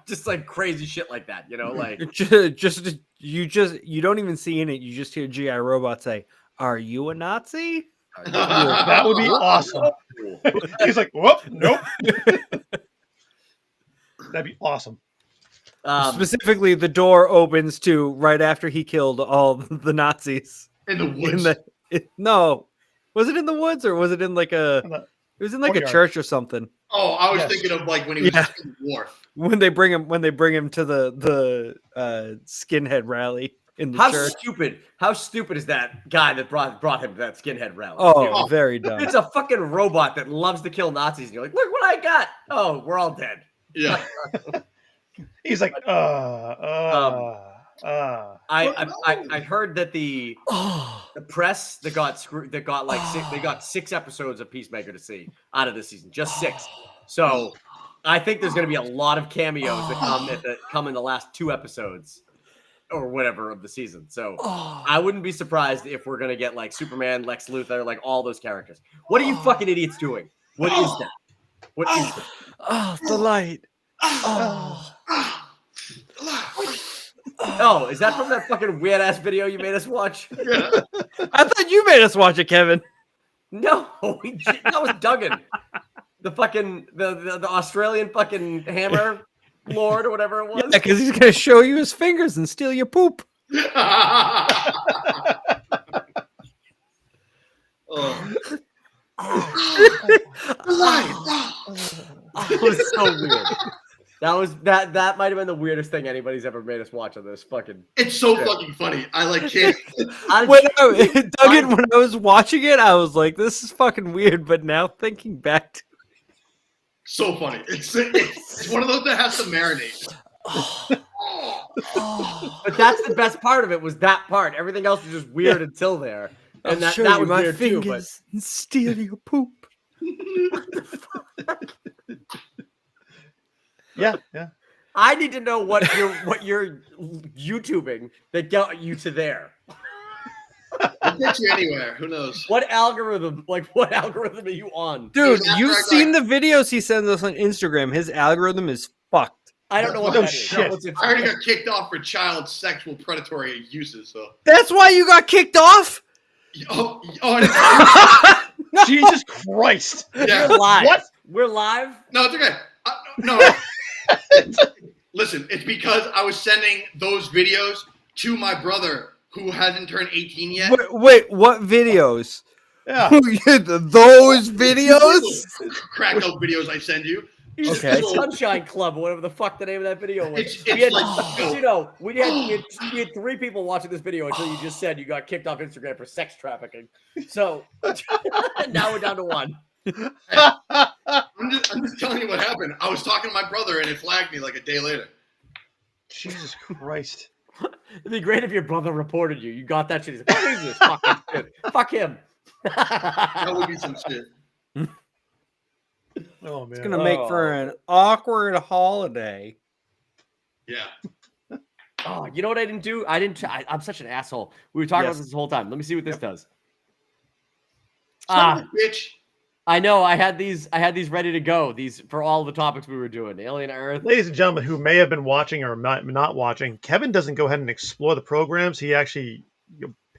just like crazy shit like that, you know, like you don't even see in it. You just hear G.I. Robot say, "Are you a Nazi?" That would be awesome. He's like, whoop, nope. That'd be awesome. Specifically, the door opens to right after he killed all the Nazis. In the woods. No, was it in the woods or was it in like a? It was in like a church or something. Oh, I was thinking of like when he was in the wharf. When they bring him to the skinhead rally in the church. How stupid is that guy that brought him to that skinhead rally? Oh, very dumb. It's a fucking robot that loves to kill Nazis. And you're like, look what I got. Oh, we're all dead. Yeah. He's like, I heard that the press that got 6 episodes of Peacemaker to see out of this season, just 6. So I think there's going to be a lot of cameos that come in the last 2 episodes or whatever of the season. So I wouldn't be surprised if we're going to get like Superman, Lex Luthor, like all those characters. What are you fucking idiots doing? What is that? What is that? Oh, the light. Oh, is that from that fucking weird ass video you made us watch? Yeah. I thought you made us watch it, Kevin. No, that was Duggan. The fucking the Australian fucking hammer lord or whatever it was. Yeah, because he's gonna show you his fingers and steal your poop. That was so weird. That might have been the weirdest thing anybody's ever made us watch on this fucking. It's so fucking funny. I like can't. When I was watching it, I was like, "This is fucking weird." But now thinking back to So funny. It's one of those that has to marinate. But that's the best part of it was that part. Everything else was just weird until there, and that was my weird fingers too. But and steal your poop. Yeah. I need to know what you're YouTubing that got you to there. I'll get you anywhere. Who knows? What algorithm? Like, what algorithm are you on? Dude, you've seen the videos he sends us on Instagram. His algorithm is fucked. I don't know what Oh, that is. shit. What's I already got kicked off for child sexual predatory uses. So. That's why you got kicked off? Jesus Christ. Yeah. We're live. What? We're live? No, it's okay. No. Listen, it's because I was sending those videos to my brother who hasn't turned 18 yet. Wait, what videos? Yeah. Those videos? Crack out videos I send you. Okay. Sunshine Club, whatever the fuck the name of that video was. It's We had, like, you know, we had 3 people watching this video until you just said you got kicked off Instagram for sex trafficking. So now we're down to 1. I'm just telling you what happened. I was talking to my brother and it flagged me like a day later. Jesus Christ. It'd be great if your brother reported you. You got that shit. He's like, what is this fucking shit? Fuck him. That would be some shit. Oh man. It's gonna make for an awkward holiday. Yeah. Oh, you know what I didn't do? I'm such an asshole. We were talking about this the whole time. Let me see what this does. Son of a bitch. I know. I had these ready to go. These for all the topics we were doing. Alien Earth. Ladies and gentlemen who may have been watching or not watching, Kevin doesn't go ahead and explore the programs he actually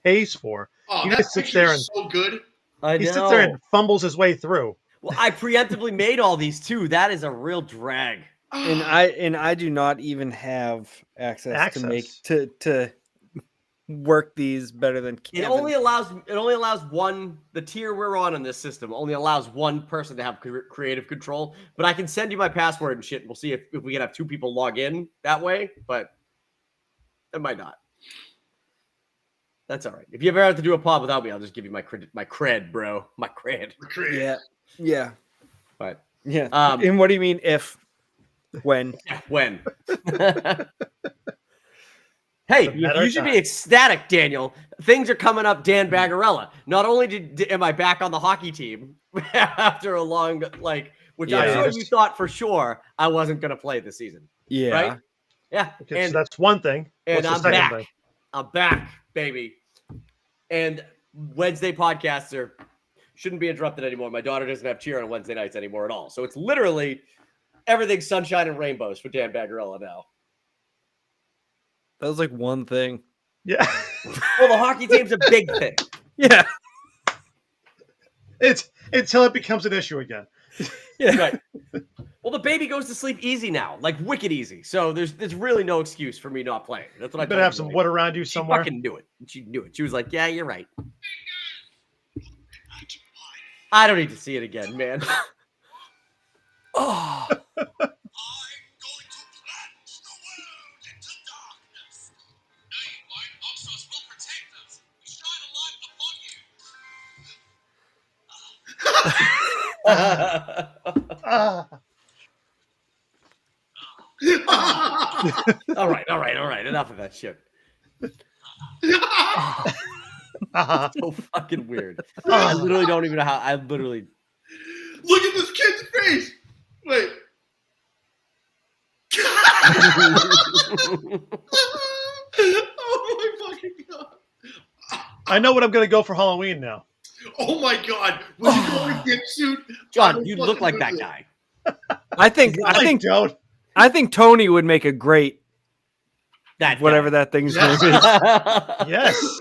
pays for. Oh, He that just sits picture there is so good. I He know. sits there and fumbles his way through. Well, I preemptively made all these too. That is a real drag. And I do not even have access. To work these better than Kevin. It only allows one. The tier we're on in this system only allows one person to have creative control. But I can send you my password and shit. And we'll see if we can have 2 people log in that way. But it might not. That's all right. If you ever have to do a pod without me, I'll just give you my cred, bro. My cred. Yeah. But Yeah. And what do you mean if? When? when? Hey, you should be ecstatic, Daniel. Things are coming up, Dan Bagarella. Not only am I back on the hockey team after a long, which I'm sure you thought for sure I wasn't going to play this season. Yeah. Right? Yeah. Okay, and so that's one thing. and What's I'm the second back. thing? I'm back, baby. And Wednesday podcasts shouldn't be interrupted anymore. My daughter doesn't have cheer on Wednesday nights anymore at all. So it's literally everything sunshine and rainbows for Dan Bagarella now. That was like one thing. Yeah. Well, the hockey team's a big thing. Yeah. It's until it becomes an issue again. Yeah. Right. Well, the baby goes to sleep easy now, like wicked easy. So there's really no excuse for me not playing. That's what I better have some wood around you somewhere. She fucking knew it. She knew it. She was like, "Yeah, you're right." I don't need to see it again, man. Oh. All right. Enough of that shit. So fucking weird. I literally don't even know how. Look at this kid's face. Wait. Oh my fucking god. I know what I'm going to go for Halloween now. Oh my god. Was you going to get suit? John, you look like that guy. I think Tony would make a great whatever that thing's name is. Yes.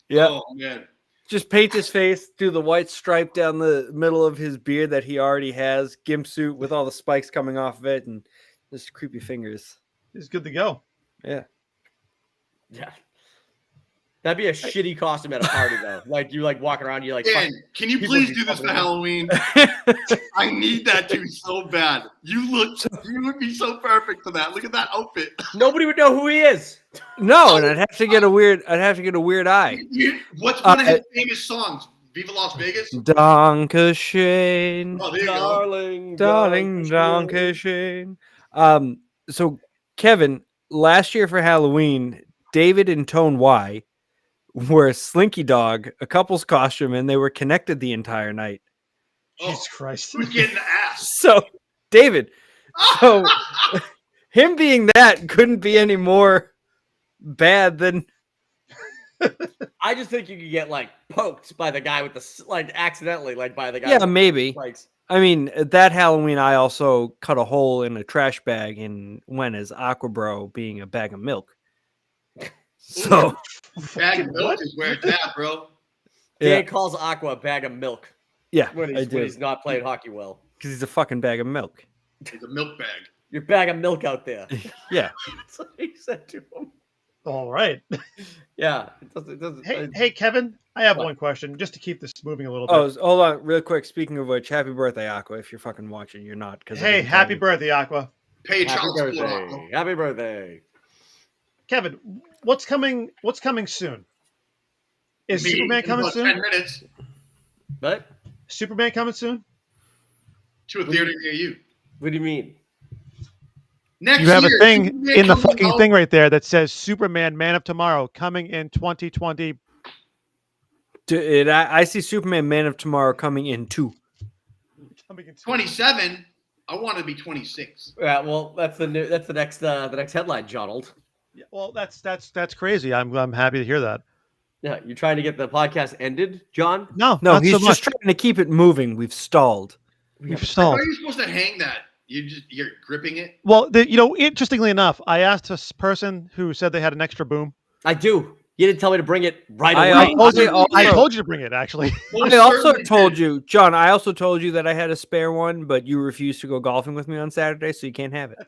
Yeah. Oh man. Just paint his face, do the white stripe down the middle of his beard that he already has, gimp suit with all the spikes coming off of it, and just creepy fingers. He's good to go. Yeah. Yeah. That'd be a shitty costume at a party, though. Like you walking around, you Dan, can you please do this for Halloween? I need that too so bad. You would be so perfect for that. Look at that outfit. Nobody would know who he is. No, and I'd have to get a weird eye. What's one of his famous songs? Viva Las Vegas? Dankeschön. Oh, there you Darling, Dankeschön. So Kevin, last year for Halloween, David and Tone Y were a Slinky Dog, a couple's costume, and they were connected the entire night. Jesus Christ. Who's getting the ass? So, David, him being that couldn't be any more bad than. I just think you could get poked by the guy with the accidentally by the guy. Yeah, with maybe. Spikes. I mean, that Halloween, I also cut a hole in a trash bag and went as Aquabro being a bag of milk. So, bag of milk is where it's at, bro. Dan calls Aqua a bag of milk. Yeah, when he's not playing hockey well. Because he's a fucking bag of milk. He's a milk bag. Your bag of milk out there. Yeah. That's what he said to him. All right. Yeah. It doesn't, Hey, Kevin, I have What? one question just to keep this moving a little bit. Oh, hold on, real quick. Speaking of which, happy birthday, Aqua. If you're fucking watching, you're not. Because Hey, happy birthday, Aqua. Pay happy child support. birthday. Happy birthday. Kevin, what's coming? What's coming soon? Is Me Superman in coming about soon? 10 minutes What? Superman coming soon? to a theater near you. What do you mean? Next You have year, a thing Superman in the comes fucking out- thing right there that says Superman Man of Tomorrow coming in 2020. I see Superman Man of Tomorrow coming in 2. Coming in 27. I want to be 26. Yeah, well, that's the next headline, Jonald. Yeah, well, that's crazy. I'm happy to hear that. Yeah, you trying to get the podcast ended, John? No, No, not he's so just much. trying to keep it moving. We've stalled. We've How stalled. are you supposed to hang that? You're gripping it. Well, interestingly enough, I asked a person who said they had an extra boom. I do. You didn't tell me to bring it right I away. I told you to bring it, actually. Most I also certainly told did. you, John, I also told you that I had a spare one, but you refused to go golfing with me on Saturday, so you can't have it.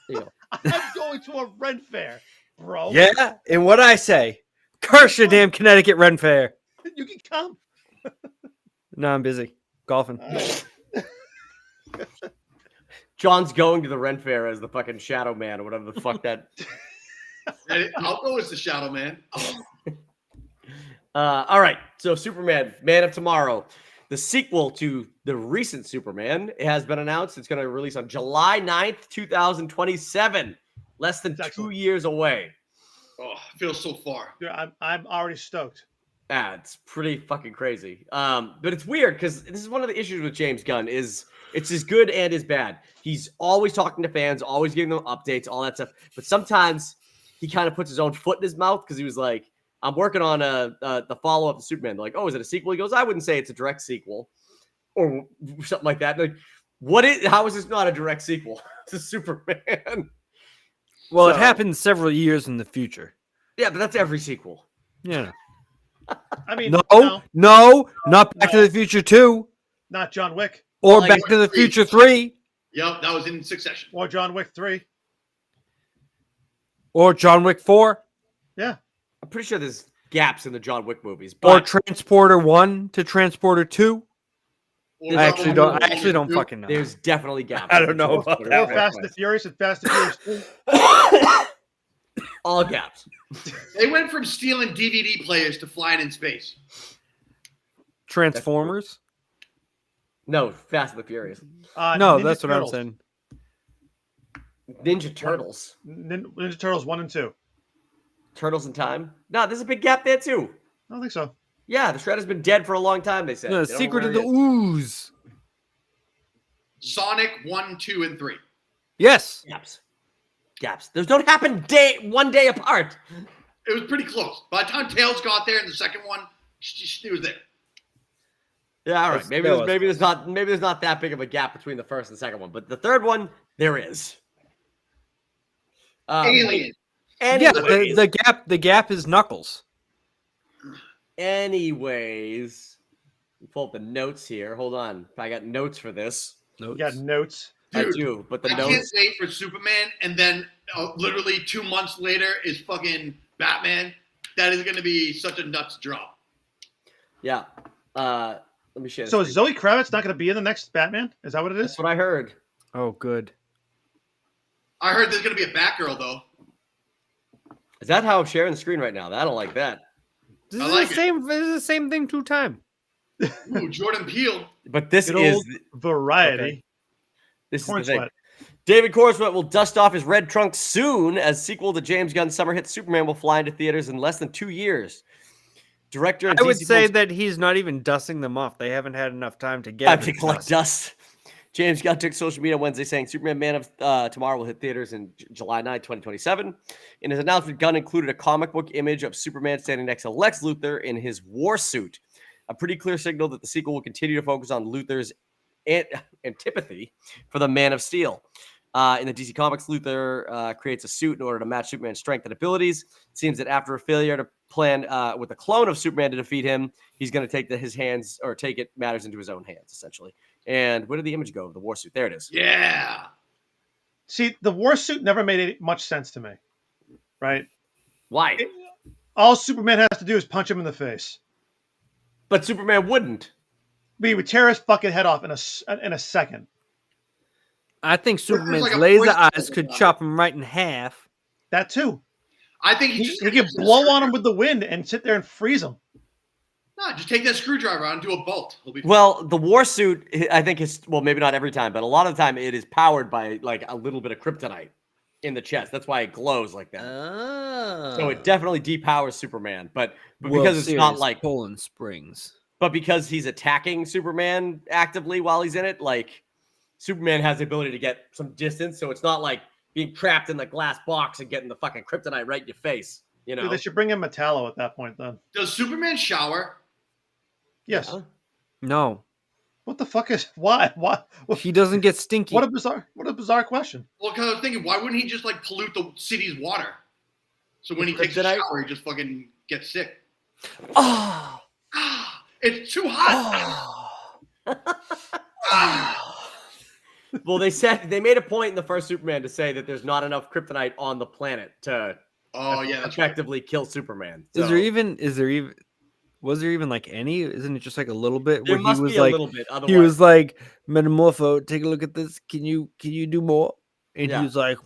There you go. I'm going to a rent fair, bro. Yeah, and what I say? Curse your damn Connecticut Ren Fair. You can come. No, I'm busy golfing. John's going to the Ren Fair as the fucking Shadow Man or whatever the fuck that. I'll go as the Shadow Man. All right. So Superman, Man of Tomorrow, the sequel to the recent Superman, it has been announced. It's going to release on July 9th, 2027. Less than That's 2 excellent. years away. Oh, I feel so far. Dude, I'm already stoked. It's pretty fucking crazy. But it's weird because this is one of the issues with James Gunn is it's his good and his bad. He's always talking to fans, always giving them updates, all that stuff. But sometimes he kind of puts his own foot in his mouth because he was like, I'm working on the follow-up to Superman. They're like, oh, is it a sequel? He goes, I wouldn't say it's a direct sequel or something like that. They're like, how is this not a direct sequel to Superman? Well, it So- happens several years in the future. Yeah, but that's every sequel. Yeah. I mean, No, not Back to the Future 2 not John Wick or Well, Back to the Future 3 Yep, that was in succession. or John Wick 3. or John Wick 4 Yeah. I'm pretty sure there's gaps in the John Wick movies. or But Transporter 1 to Transporter 2. Or I Rebel actually don't Moon. fucking know. there's definitely gaps. I don't know about Or that. Fast and the Furious and Fast and Furious 2. All gaps. They went from stealing DVD players to flying in space. Transformers? No, Fast and the Furious. No, Ninja that's what Turtles. I'm saying. Ninja Turtles. Ninja Turtles 1 and 2. Turtles in Time. No, there's a big gap there too. I don't think so. Yeah, the Shredder's been dead for a long time, they said. No, They don't know Secret where of the he is. Ooze. Sonic 1, 2, and 3. Yes. Gaps. Those don't happen one day apart. It was pretty close. By the time Tails got there in the second one, she was there. Yeah, all right. That's- Maybe that was there's not that big of a gap between the first and second one, but the third one there is. Alien. Yeah, Anyways, the gap is Knuckles. anyways, pull up the notes here. Hold on, I got notes for this. You got notes. I Dude, do, but the I can't notes. wait for Superman, and then literally 2 months later is fucking Batman. That is going to be such a nuts drop. Yeah. Let me share. So this is screen. Zoe Kravitz not going to be in the next Batman? Is that what it is? That's what I heard. Oh, good. I heard there's going to be a Batgirl, though. Is that how I'm sharing the screen right now? I don't like that. This I is like the it. same. This is the same thing 2 times. Ooh, Jordan Peele. But this Good is old Variety. okay. This is Corn the thing. sweat. David Cornswet will dust off his red trunks soon as sequel to James Gunn's summer hit Superman will fly into theaters in less than 2 years. Director and I would DC say Films- that he's not even dusting them off. They haven't had enough time to get Time them to to collect dust. dust. James Gunn took social media Wednesday saying Superman Man of Tomorrow will hit theaters in July 9, 2027. In his announcement, Gunn included a comic book image of Superman standing next to Lex Luthor in his war suit. A pretty clear signal that the sequel will continue to focus on Luthor's antipathy for the Man of Steel. In the DC Comics, Luthor creates a suit in order to match Superman's strength and abilities. It seems that after a failure to plan with a clone of Superman to defeat him, he's going to take matters into his own hands, essentially. And where did the image go of the war suit? There it is. Yeah. See, the war suit never made much sense to me, right? Why? All Superman has to do is punch him in the face. But Superman wouldn't. But he would tear his fucking head off in a second. I think Superman's like a laser voice eyes over could that. chop him right in half. That too. I think He just could blow on him with the wind and sit there and freeze him. No, just take that screwdriver out and do a bolt. He'll be fine. Well, the war suit, I think is, well, maybe not every time, but a lot of the time it is powered by like a little bit of kryptonite in the chest. That's why it glows like that. Oh. So it definitely depowers Superman, but because it's not like Poland Springs. But because he's attacking Superman actively while he's in it, like Superman has the ability to get some distance, so it's not like being trapped in the glass box and getting the fucking kryptonite right in your face. You know, Dude, they should bring in Metallo at that point then. Does Superman shower? Yes. Yeah. No, What the fuck is why? What he doesn't get stinky. what a bizarre question. Well, because I was thinking, why wouldn't he just like pollute the city's water? So when he takes a Kryptonite? shower, he just fucking gets sick. Oh, It's too hot. well, they made a point in the first Superman to say that there's not enough kryptonite on the planet to Oh yeah, that's right. effectively kill Superman. Was there even like any? Isn't it just like a little bit There where must he was be a like little bit. Otherwise, he was like Metamorpho, take a look at this. Can you do more? And Yeah. he was like,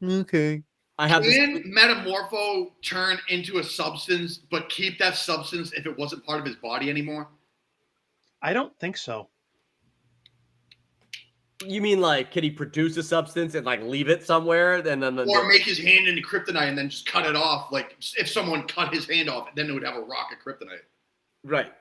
okay. I have this. Can Metamorpho turn into a substance, but keep that substance if it wasn't part of his body anymore? I don't think so. You mean like, can he produce a substance and like leave it somewhere, and then Or make his hand into kryptonite and then just cut it off? Like if someone cut his hand off, then it would have a rock of kryptonite. right?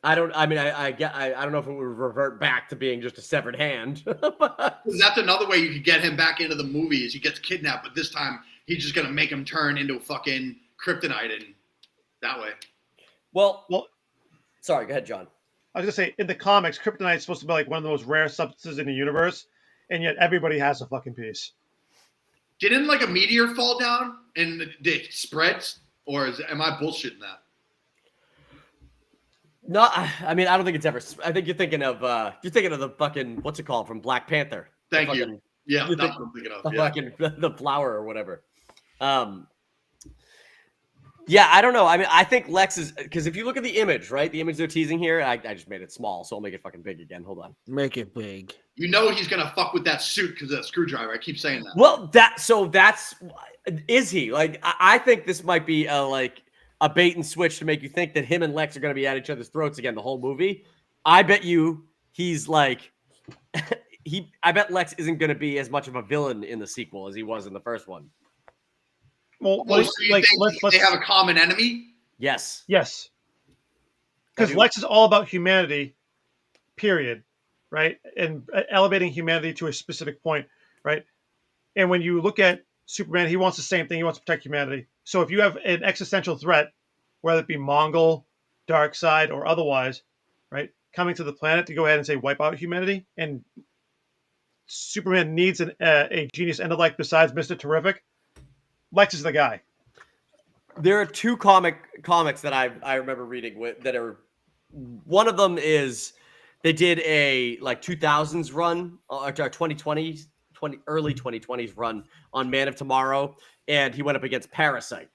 I don't know if it would revert back to being just a severed hand. But- 'Cause that's another way you could get him back into the movie is he gets kidnapped, but this time he's just gonna make him turn into fucking kryptonite and that way. well, Well, sorry, go ahead, John. I was gonna say in the comics, kryptonite is supposed to be like one of the most rare substances in the universe, and yet everybody has a fucking piece. Didn't like a meteor fall down and it spreads? Or am I bullshitting that? No, I mean, I don't think it's ever. I think you're thinking of the fucking, what's it called, from Black Panther. Thank The you. fucking- Yeah, you that's think- what I'm thinking of. the Yeah. fucking the flower or whatever. Yeah, I don't know. I mean, I think Lex is, because if you look at the image, right, the image they're teasing here, I just made it small, so I'll make it fucking big again. Hold on. Make it big. You know he's gonna fuck with that suit because of that screwdriver. I keep saying that. Well, is he like? I think this might be a bait and switch to make you think that him and Lex are going to be at each other's throats again the whole movie. I bet you he's like I bet Lex isn't going to be as much of a villain in the sequel as he was in the first one. Well, Oh, so you think they have a common enemy? Yes. yes, because I do. Lex is all about humanity, period, right? And elevating humanity to a specific point, right? And when you look at Superman, he wants the same thing. He wants to protect humanity. So if you have an existential threat, whether it be Mongol, Darkseid, or otherwise, right, coming to the planet to go ahead and say wipe out humanity, and Superman needs a genius end-of-life besides Mr. Terrific, Lex is the guy. There are two comics that I remember reading that are, one of them is they did a like 2000s run or 2020s early 2020s run on Man of Tomorrow, and he went up against Parasite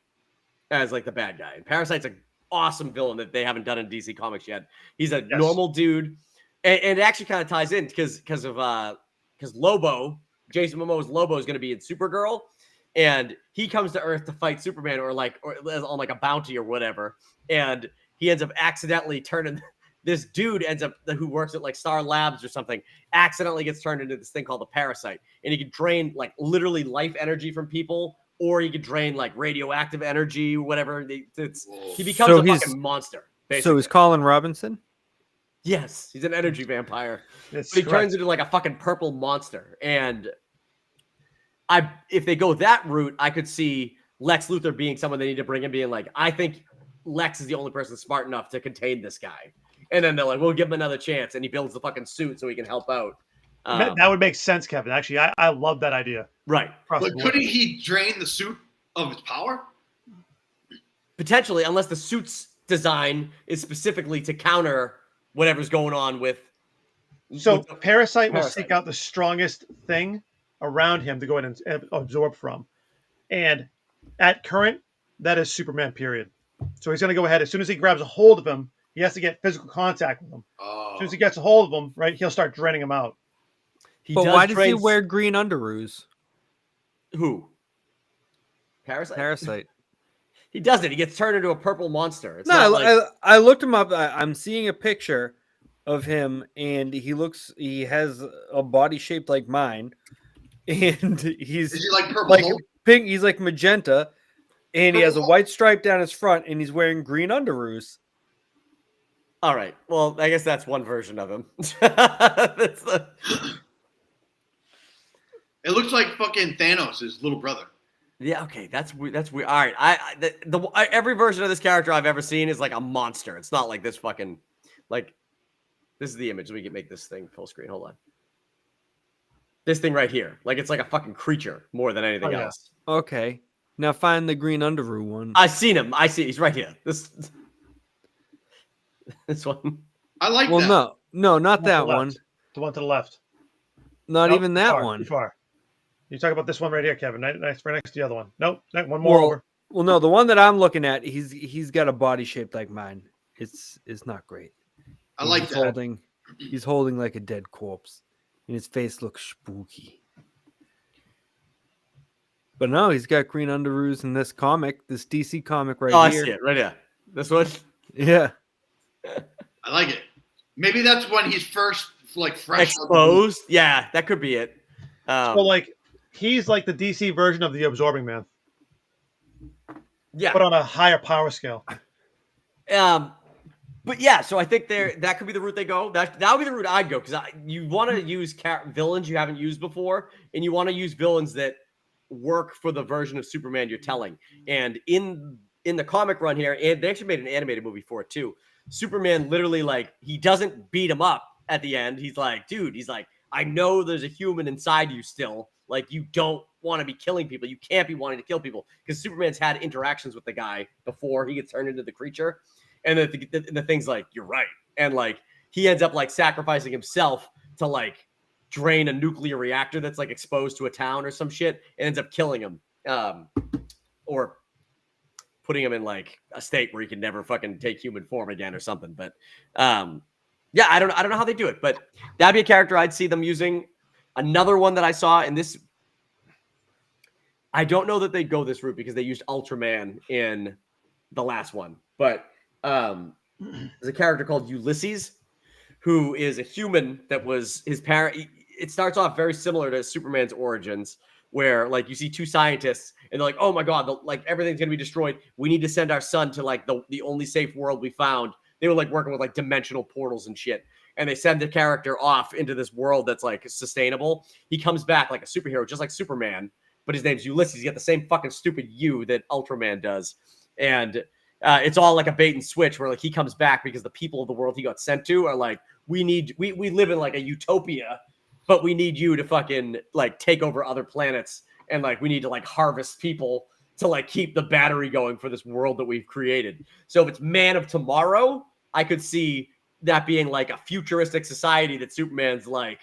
as like the bad guy. And Parasite's an awesome villain that they haven't done in DC Comics yet. He's a normal dude, and it actually kind of ties in because Lobo, Jason Momoa's Lobo, is going to be in Supergirl. And he comes to Earth to fight Superman or on like a bounty or whatever. And he ends up accidentally turning this dude who works at like Star Labs or something, accidentally gets turned into this thing called the Parasite. And he can drain like literally life energy from people, or he could drain like radioactive energy, whatever. He becomes a fucking monster. Basically. So is Colin Robinson? Yes, he's an energy vampire. That's But he correct. turns into like a fucking purple monster. And if they go that route, I could see Lex Luthor being someone they need to bring in, being like, I think Lex is the only person smart enough to contain this guy. And then they're like, we'll give him another chance. And he builds the fucking suit so he can help out. That would make sense, Kevin. Actually, I love that idea. Right. Across But the board. couldn't he drain the suit of its power? Potentially, unless the suit's design is specifically to counter whatever's going on with. So Parasite will Parasite. seek out the strongest thing around him to go ahead and absorb from. And at current that is Superman, period. So he's going to go ahead. As soon as he grabs a hold of him, he has to get physical contact with him. As soon as he gets a hold of him, right, he'll start draining him out. But why does he wear green underoos? Who? Parasite? Parasite. He doesn't. He gets turned into a purple monster. It's No, not like... I looked him up. I'm seeing a picture of him, and he has a body shaped like mine, and Is he like purple? like pink. He's like magenta, and he has a white stripe down his front, and he's wearing green underoos. All right. Well, I guess that's one version of him. That's the... It looks like fucking Thanos, his little brother. Yeah. Okay. That's weird. That's weird. All right. Every version of this character I've ever seen is like a monster. It's not like this fucking like. This is the image. We can make this thing full screen. Hold on. This thing right here, like it's like a fucking creature more than anything else. Okay. Now find the green underoo one. I've seen him. I see. He's right here. This one. I like that. Well, no, not that one. The one to the left. Not even that one. Too far. You talk about this one right here, Kevin. Right next to the other one. Nope. One more over. Well, no, the one that I'm looking at, he's got a body shaped like mine. It's not great. I like that. He's holding like a dead corpse, and his face looks spooky. But no, he's got green underoos in this comic, this DC comic right here. Oh, I see it right here. This one. Yeah. I like it. Maybe that's when he's first like fresh exposed. Yeah, that could be it. So like he's like the DC version of the Absorbing Man. Yeah, but on a higher power scale. But yeah, so I think that could be the route they go. That would be the route I'd go, because you want to use villains you haven't used before, and you want to use villains that work for the version of Superman you're telling. And in the comic run here, and they actually made an animated movie for it too. Superman literally, like, he doesn't beat him up at the end. He's like, dude, he's like, I know there's a human inside you still. Like, you don't want to be killing people. You can't be wanting to kill people, because Superman's had interactions with the guy before he gets turned into the creature. And the thing's like, you're right. And like, he ends up like sacrificing himself to like drain a nuclear reactor that's like exposed to a town or some shit, and ends up killing him. Or putting him in like a state where he can never fucking take human form again or something. But yeah, I don't know how they do it, but that'd be a character I'd see them using. Another one that I saw in this, I don't know that they'd go this route because they used Ultraman in the last one, but there's a character called Ulysses, who is a human that was his parent. It starts off very similar to Superman's origins, where like you see two scientists and they're like, oh my God, like everything's going to be destroyed. We need to send our son to like the only safe world we found. They were like working with like dimensional portals and shit. And they send the character off into this world that's like sustainable. He comes back like a superhero, just like Superman, but his name's Ulysses. He got the same fucking stupid U that Ultraman does. And it's all like a bait and switch where like he comes back because the people of the world he got sent to are like, we live in like a utopia, but we need you to fucking like take over other planets. And like, we need to like harvest people to like keep the battery going for this world that we've created. So if it's Man of Tomorrow, I could see that being like a futuristic society that Superman's like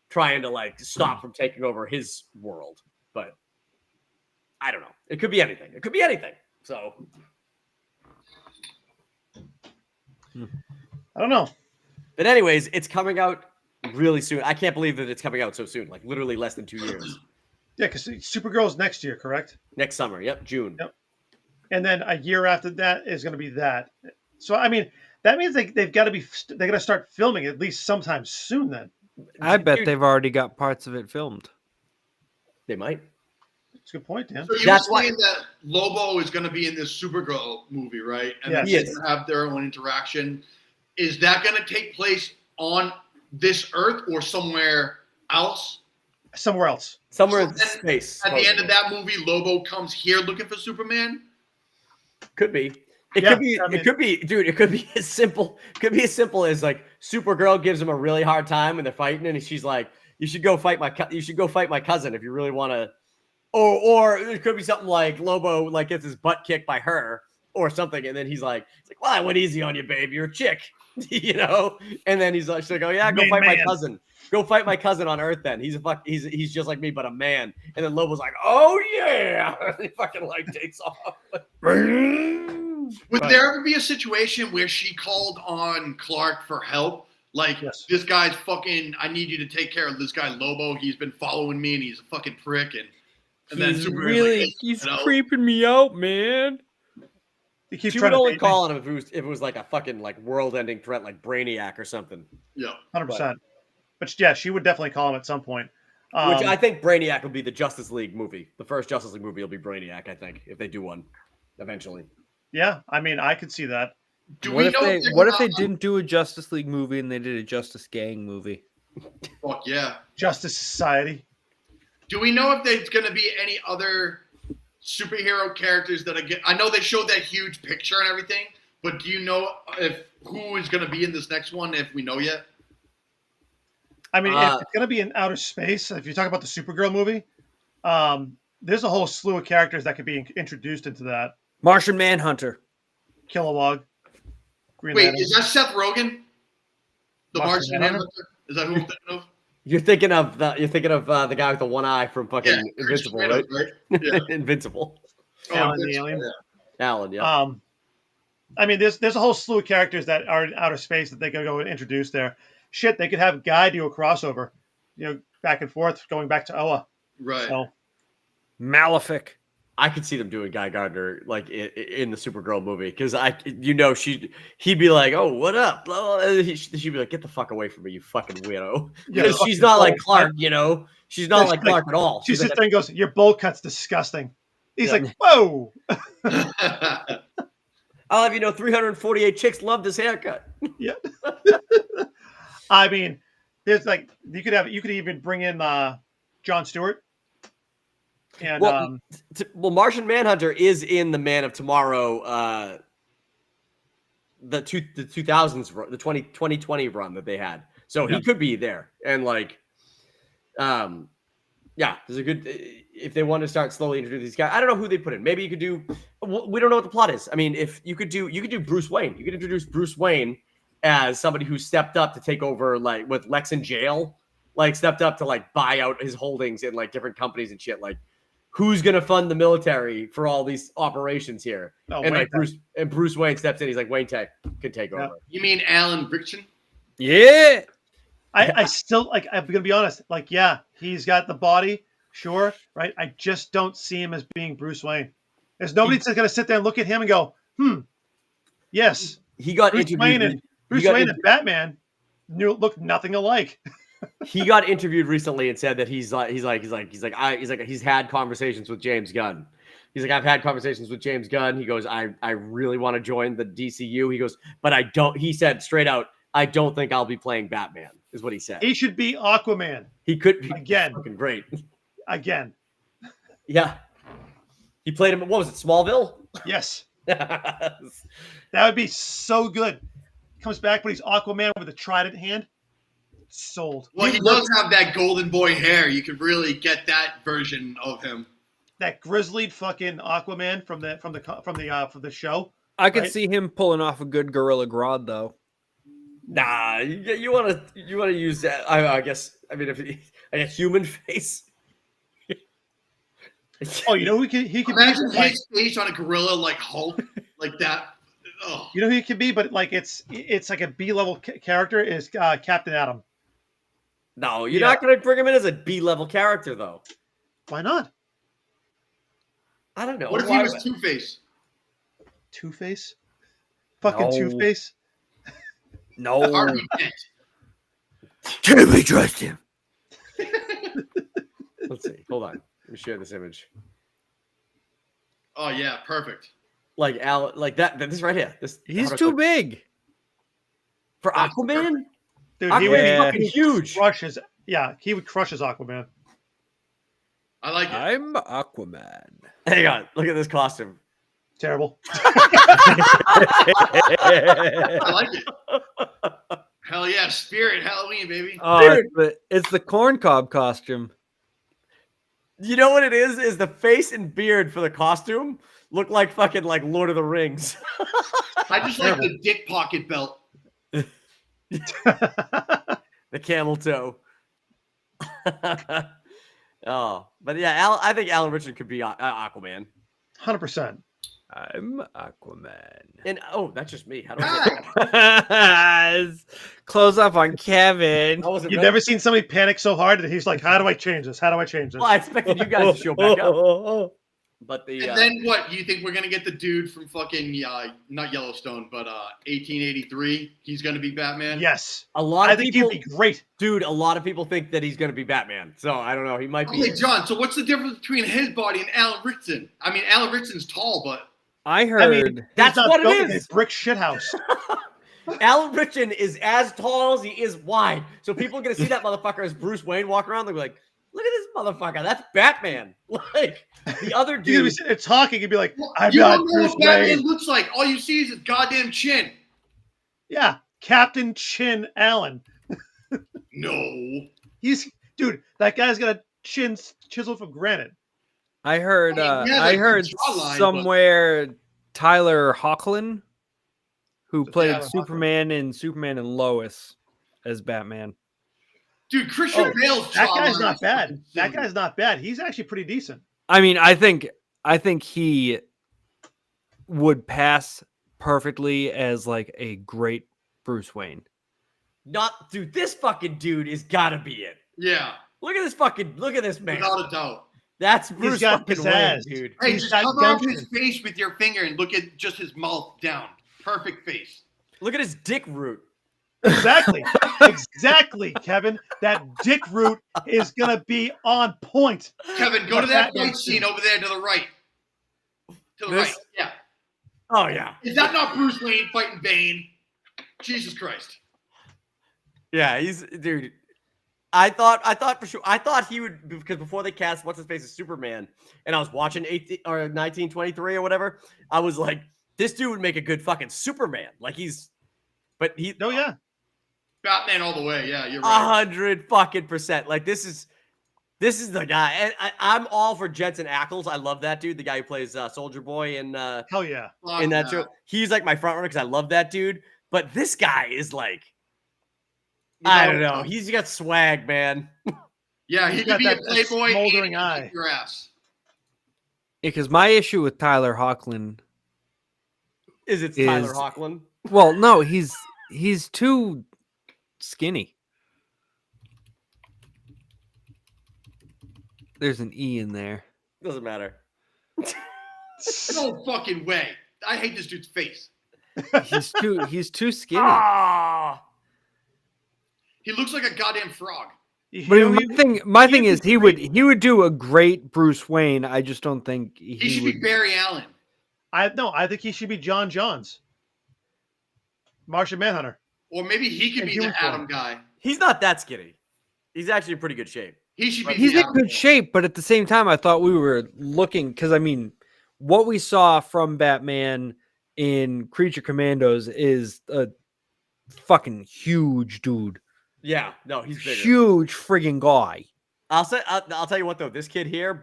trying to like stop from taking over his world. But I don't know. It could be anything. It could be anything. So I don't know. But anyways, it's coming out really soon. I can't believe that it's coming out so soon, like literally less than 2 years. Yeah, because Supergirl's next year, correct? Next summer. Yep, June. Yep. And then a year after that is going to be that. So, I mean, that means they've got to start filming at least sometime soon then. I bet they've already got parts of it filmed. They might. That's a good point, Dan. So you're saying that Lobo is going to be in this Supergirl movie, right? And yes. they're going to have their own interaction. Is that going to take place on this Earth or somewhere else? Somewhere else. Somewhere in space. At the end of that movie, Lobo comes here looking for Superman? Could be. It could be, dude. It could be as simple. Could be as simple as like Supergirl gives him a really hard time when they're fighting, and she's like, "You should go fight my cousin if you really want to." Or it could be something like Lobo like gets his butt kicked by her, or something. And then he's like, well, I went easy on you, babe. You're a chick, you know? And then she's like, oh yeah, go Main fight my man. cousin. Go fight my cousin on Earth then. He's just like me, but a man. And then Lobo's like, oh yeah. And he fucking like takes off. Would there ever be a situation where she called on Clark for help? Like, Yes. this guy's fucking, I need you to take care of this guy Lobo. He's been following me and he's a fucking prick. And then He's Superman's really, like, hey, he's you know? creeping me out, man. You keep She trying would to only bait me. call on him if it was like a fucking like world-ending threat like Brainiac or something. Yeah. 100%. But yeah, she would definitely call him at some point. Which I think Brainiac will be the Justice League movie. The first Justice League movie will be Brainiac, I think, if they do one eventually. Yeah, I mean, I could see that. What if they didn't do a Justice League movie and they did a Justice Gang movie? Fuck yeah. Justice Society. Do we know if there's going to be any other superhero characters that I know they showed that huge picture and everything, but do you know if who is going to be in this next one, if we know yet? I mean, if it's going to be in outer space, if you talk about the Supergirl movie, there's a whole slew of characters that could be introduced into that. Martian Manhunter. Kilowog. Green Wait, Lantern. is that Seth Rogen? The Martian Martian Manhunter? Is that who I'm thinking of? You're thinking of the guy with the one eye from fucking Invincible, Christian right? Grey, right? Yeah. Invincible. Alan the Invincible, Alien. yeah. Alan, yeah. I mean, there's a whole slew of characters that are in outer space that they could go and introduce there. Shit, they could have Guy do a crossover, back and forth, going back to Oa. Right. So, Malefic. I could see them doing Guy Gardner like in the Supergirl movie because he'd be like, "Oh, what up?" Blah, blah. She'd be like, "Get the fuck away from me, you fucking weirdo." Yeah, Because she's not like Clark, She's not Yeah, like Clark at all. she She's sits like, there and goes, "Your bowl cut's disgusting." He's Yeah. like, "Whoa!" I'll have you know, 348 chicks love this haircut. Yeah. I mean, there's like you could even bring in Jon Stewart. And Well, Martian Manhunter is in the Man of Tomorrow, the 2000s, the 2020 run that they had. So he could be there. And like, yeah, there's a good, if they want to start slowly introducing these guys, I don't know who they put in. Maybe you could do, we don't know what the plot is. I mean, if you could do Bruce Wayne. You could introduce Bruce Wayne as somebody who stepped up to take over, like with Lex in jail, like stepped up to like buy out his holdings in like different companies and shit. Like, who's gonna fund the military for all these operations here? Oh, and Wayne like Bruce Wayne steps in. He's like, Wayne Tech can take over. You mean Alan Rickson? Yeah. I still like. I'm gonna be honest. Like, yeah, he's got the body, sure, right? I just don't see him as being Bruce Wayne. There's nobody that's gonna sit there and look at him and go, yes. He got Bruce Wayne and Batman look nothing alike. He got interviewed recently and said that he's had conversations with James Gunn. He's like, I've had conversations with James Gunn. He goes, I really want to join the DCU. He goes, but I don't. He said straight out, I don't think I'll be playing Batman. Is what he said. He should be Aquaman. He could be Again. fucking great. Again. Yeah. He played him. What was it? Smallville. Yes. That would be so good. Comes back, but he's Aquaman with a trident hand. Sold. Well, he does have that golden boy hair. You could really get that version of him. That grizzlied fucking Aquaman from the show. I could Right? see him pulling off a good Gorilla Grodd though. Nah, you want to use that? I guess. I mean, if like a human face. Oh, you know who he could Imagine be? Like, his face on a gorilla like Hulk, like that. Oh. you know who he could be, but like it's like a B-level character is Captain Atom. No, you're not going to bring him in as a B-level character, though. Why not? I don't know. What if he was Two-Face? Two-Face? Fucking No. Two-Face? No. Harvey Dent. Can we trust him? Let's see. Hold on. Let me share this image. Oh yeah, perfect. Like that. This right here. He's too big. for Aquaman. Dude, Aquaman's he would fucking huge. he would crush his Aquaman. I like it. I'm Aquaman. Hang on. Look at this costume. Terrible. I like it. Hell yeah, Spirit Halloween, baby. Oh, it's the corn cob costume. You know what it is? Is the face and beard for the costume Look like fucking like Lord of the Rings. I just like the dick pocket belt. The camel toe. Oh, but yeah, I think Alan Richardson could be Aquaman. 100%. I'm Aquaman. And that's just me. How do I Hi. Close up on Kevin. I wasn't You've ready. never seen somebody panic so hard that he's like, "How do I change this? How do I change this?" Well, I expected you guys to show back up. But the And then what? You think we're gonna get the dude from fucking not Yellowstone, but 1883? He's gonna be Batman. Yes, a lot I of think people, he'd be great. dude, a lot of people think that he's going to be Batman. So I don't know. He might be. Okay, John. So what's the difference between his body and Alan Richardson? I mean, Alan Richardson's tall, but I heard. I mean, That's he's not what it built like is. a brick shithouse. Alan Richardson is as tall as he is wide. So people are going to see that motherfucker as Bruce Wayne walk around. They'll be like, look at this motherfucker. That's Batman. Like the other You're gonna be dude. sitting there talking and be like, "I'm you not don't know Bruce what Batman Wayne." looks like. All you see is his goddamn chin. Yeah, Captain Chin Allen. No. Dude. That guy's got a chin chiseled from granite. I heard. I mean, yeah, I like, heard the jawline, somewhere Tyler Hoechlin, who So played Tyler Hoechlin. Superman in Superman and Lois as Batman. Dude, Christian Oh, Bale's That guy's jawline not is bad. fucking That silly. guy's not bad. He's actually pretty decent. I mean, I think he would pass perfectly as like a great Bruce Wayne. Dude, this fucking dude is got to be it. Yeah, Look at this man. without a doubt. That's Bruce got fucking pizzazz. Wayne, dude. Hey, He's just got cover up gumption. his face with your finger and look at just his mouth down. Perfect face. Look at his dick root. Exactly. Exactly, Kevin. That dick root is gonna be on point. Kevin, go But to that Batman fight scene too. over there to the right. To the This? right. Yeah. Oh yeah. Is that not Bruce Wayne fighting Bane? Jesus Christ. Yeah, he's dude. I thought for sure. I thought he would, because before they cast what's his face as Superman, and I was watching 1923 or whatever. I was like, this dude would make a good fucking Superman. Like but he Oh yeah. Batman all the way. Yeah, you're right. 100% like this is the guy, and I'm all for Jensen Ackles. I love that dude, the guy who plays Soldier Boy in Hell yeah. Fuck that show. He's like my front runner because I love that dude. But this guy is like, I don't know. He's got swag, man. Yeah, he He's could got be a that playboy smoldering and eye. kick your ass. Because my issue with Tyler Hoechlin, Is it Is- Tyler Hoechlin? well, no, he's too skinny. There's an E in there. Doesn't matter. No fucking way. I hate this dude's face. He's too skinny. Ah, He looks like a goddamn frog. But I mean, my thing is is he would do a great Bruce Wayne. I just don't think He should would. be Barry Allen. I think he should be John Johns. Martian Manhunter. Or maybe he could In be human the Atom form. guy. he's not that skinny. He's actually in pretty good shape. He should be He's the in Atom good guy. shape, but at the same time, I thought we were looking because I mean, what we saw from Batman in Creature Commandos is a fucking huge dude, Yeah, no, he's bigger. huge friggin' guy. I'll tell you what though. This kid here,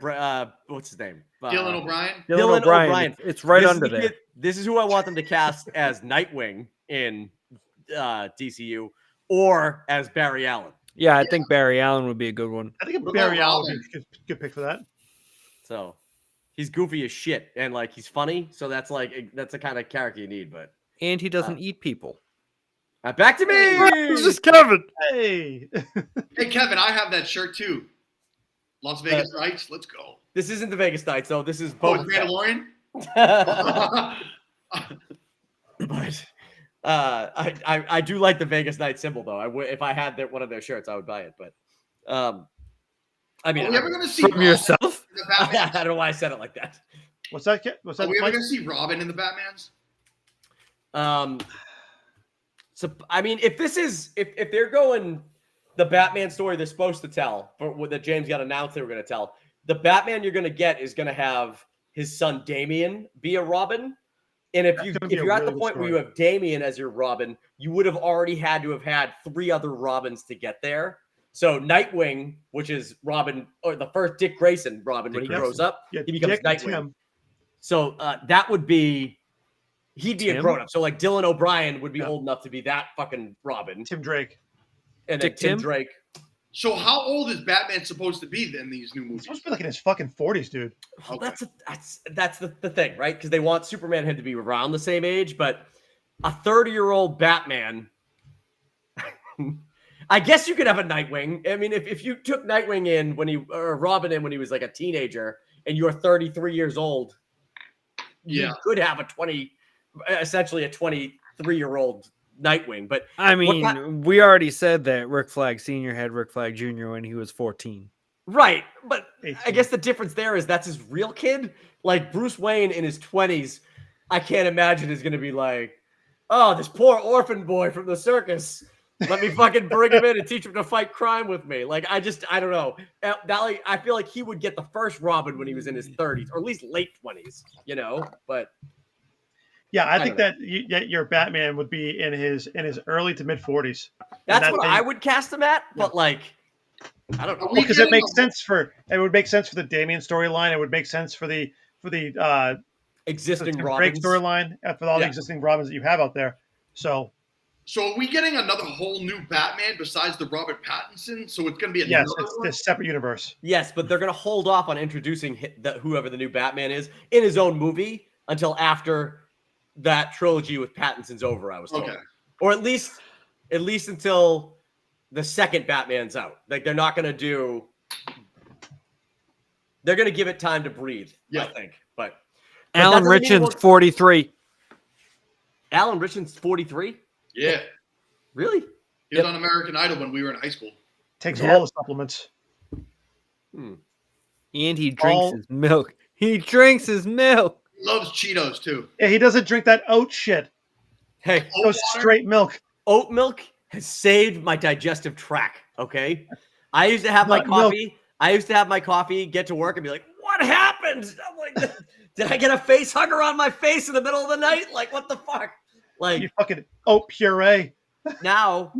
what's his name? Dylan O'Brien. Dylan O'Brien. It's right This is under the there. kid- this is who I want them to cast as Nightwing in DCU or as Barry Allen. Yeah, I think Barry Allen would be a good one. I think What Barry about Allen would Robin? be a good pick for that. So he's goofy as shit and like he's funny. So that's the kind of character you need. But And he doesn't eat people. back to me. This is Kevin. Hey. Hey, Kevin, I have that shirt too. Las Vegas Knights. Let's go. This isn't the Vegas Knights though. This is Oh, both. it's Mandalorian? But I do like the Vegas Knights symbol though. If I had one of their shirts, I would buy it. But I mean, Are we ever going to see From Robin yourself? in the I Batman? don't know why I said it like that. What's that? What's that? Are we ever Mike? going to see Robin in the Batmans? So I mean, if they're going the Batman story they're supposed to tell, for what that James got announced they were going to tell, the Batman you're going to get is going to have his son Damian be a Robin. And if That's gonna be a you're at the really good point where story. you have Damian as your Robin, you would have already had to have had 3 other Robins to get there. So Nightwing, which is Robin, or the first Dick Grayson Robin when he Dick grows up, Yeah, he becomes Dick and Nightwing. Tim. So that would be, he'd be a Tim? grown up. So like Dylan O'Brien would be Yeah. old enough to be that fucking Robin, Tim Drake. and then Dick Tim Tim? Drake. So how old is Batman supposed to be in these new He's movies? supposed to be like in his fucking 40s, dude. Well, Okay. that's the thing, right? Because they want Superman him to be around the same age, but a 30-year-old Batman. I guess you could have a Nightwing. I mean, if you took Nightwing in or Robin in when he was like a teenager, and you're 33 years old, you Yeah. could have essentially a 23-year-old Nightwing. But I what mean, we already said that Rick Flag Sr. had Rick Flag Jr. when he was 14. right, but 18. I guess the difference there is that's his real kid. Like Bruce Wayne in his 20s, I can't imagine is going to be like, oh, this poor orphan boy from the circus. Let me fucking bring him in and teach him to fight crime with me. Like, I don't know. I feel like he would get the first Robin when he was in his 30s, or at least late 20s, But Yeah, I I think don't that your Batman would be in his early to mid 40s. that's what I would cast him at. But like, I don't know. Are we Because it getting makes a- sense it would make sense for the Damian storyline. It would make sense for the Existing Tim Drake Robins. storyline for all the Yeah. existing Robins that you have out there. So So are we getting another whole new Batman besides the Robert Pattinson? So it's going to be yes, another it's one? this separate universe. Yes, but they're going to hold off on introducing whoever the new Batman is in his own movie until after that trilogy with Pattinson's over, I was told. Okay. Or at least until the second Batman's out. Like they're not going to give it time to breathe, Yeah. I think. But Alan that doesn't mean it Richards, won't- 43. Alan Richards 43? Yeah. Really? He was on American Idol when we were in high school. Takes Yeah. all the supplements. And he drinks All- his milk. He drinks his milk. He loves Cheetos too. Yeah, he doesn't drink that oat shit. Hey, It goes straight milk. oat milk has saved my digestive tract. Okay, I used to have my Not milk. coffee. I used to have my coffee, get to work, and be like, "What happened?" I'm like, "Did I get a face hugger on my face in the middle of the night? Like, what the fuck?" Like You fucking oat puree. now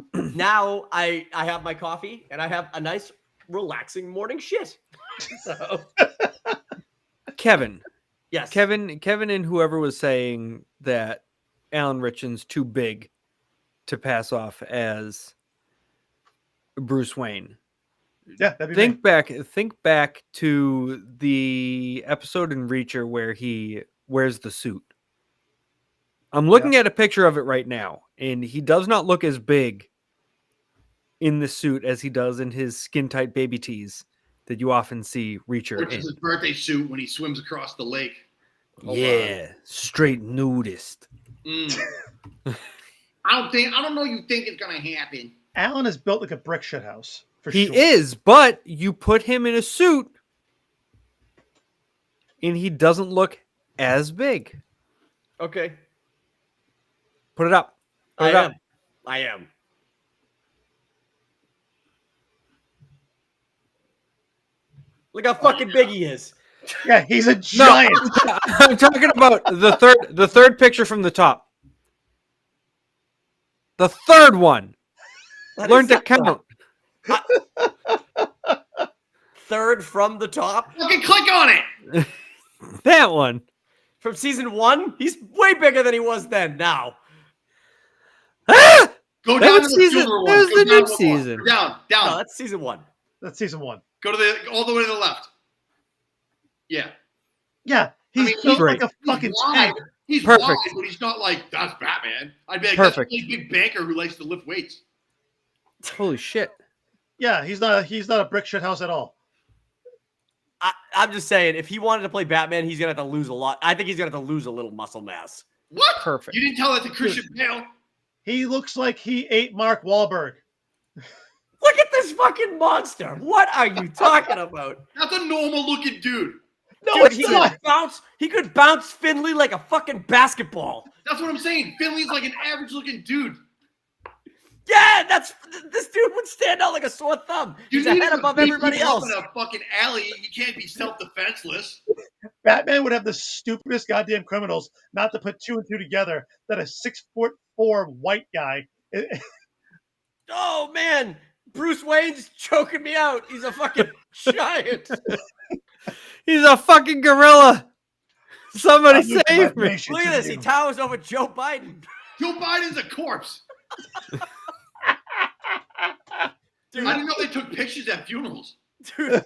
I have my coffee and I have a nice, relaxing morning shit. So Kevin. yes, Kevin and whoever was saying that Alan Richards too big to pass off as Bruce Wayne. Yeah, that'd be me. Think back to the episode in Reacher where he wears the suit. I'm looking at a picture of it right now, and he does not look as big in the suit as he does in his skin tight baby tees that you often see Reacher Which in. is his birthday suit when he swims across the lake. Yeah, straight nudist. Mm. I don't know you think it's gonna happen. Alan is built like a brick shit house. For He sure. is, but you put him in a suit and he doesn't look as big. okay, Put it up. Put I it up. am. I am. Look how fucking big he is. Yeah, he's a No, giant. I'm talking about the third picture from the top. The third one. That Learn is to not- count. Third from the top Fucking click on it. That one. from season 1. He's way bigger than he was then. Now, Ah! Go That down was to the season- silver that one. was Go the down new one more. season. Go down. no, that's season 1. That's season 1. Go to all the way to the left. Yeah. Yeah, he's mean, built great. like a fucking wide. tank. He's Perfect. wide, but he's not like that's Batman. I'd be like Perfect. that's a big banker who likes to lift weights. Holy shit. Yeah, he's not a brick shit house at all. I'm just saying, if he wanted to play Batman, he's gonna have to lose a lot. I think he's gonna have to lose a little muscle mass. What? Perfect. You didn't tell that to Christian Bale. He looks like he ate Mark Wahlberg. Look at this fucking monster. What are you talking about? That's a normal looking dude. No, Dude, it's he not. could bounce. He could bounce Finley like a fucking basketball. That's what I'm saying. Finley's like an average looking dude. Yeah, this dude would stand out like a sore thumb. He's need ahead to above beat everybody people up else. in a fucking alley. You can't be self-defenseless. Batman would have the stupidest goddamn criminals not to put 2 and 2 together that a 6'4" white guy. Oh man, Bruce Wayne's choking me out. He's a fucking giant. He's a fucking gorilla. Somebody I'm losing my save me. patience Look at with this. He you. towers over Joe Biden. Joe Biden's a corpse. Dude, I didn't know they took pictures at funerals. dude,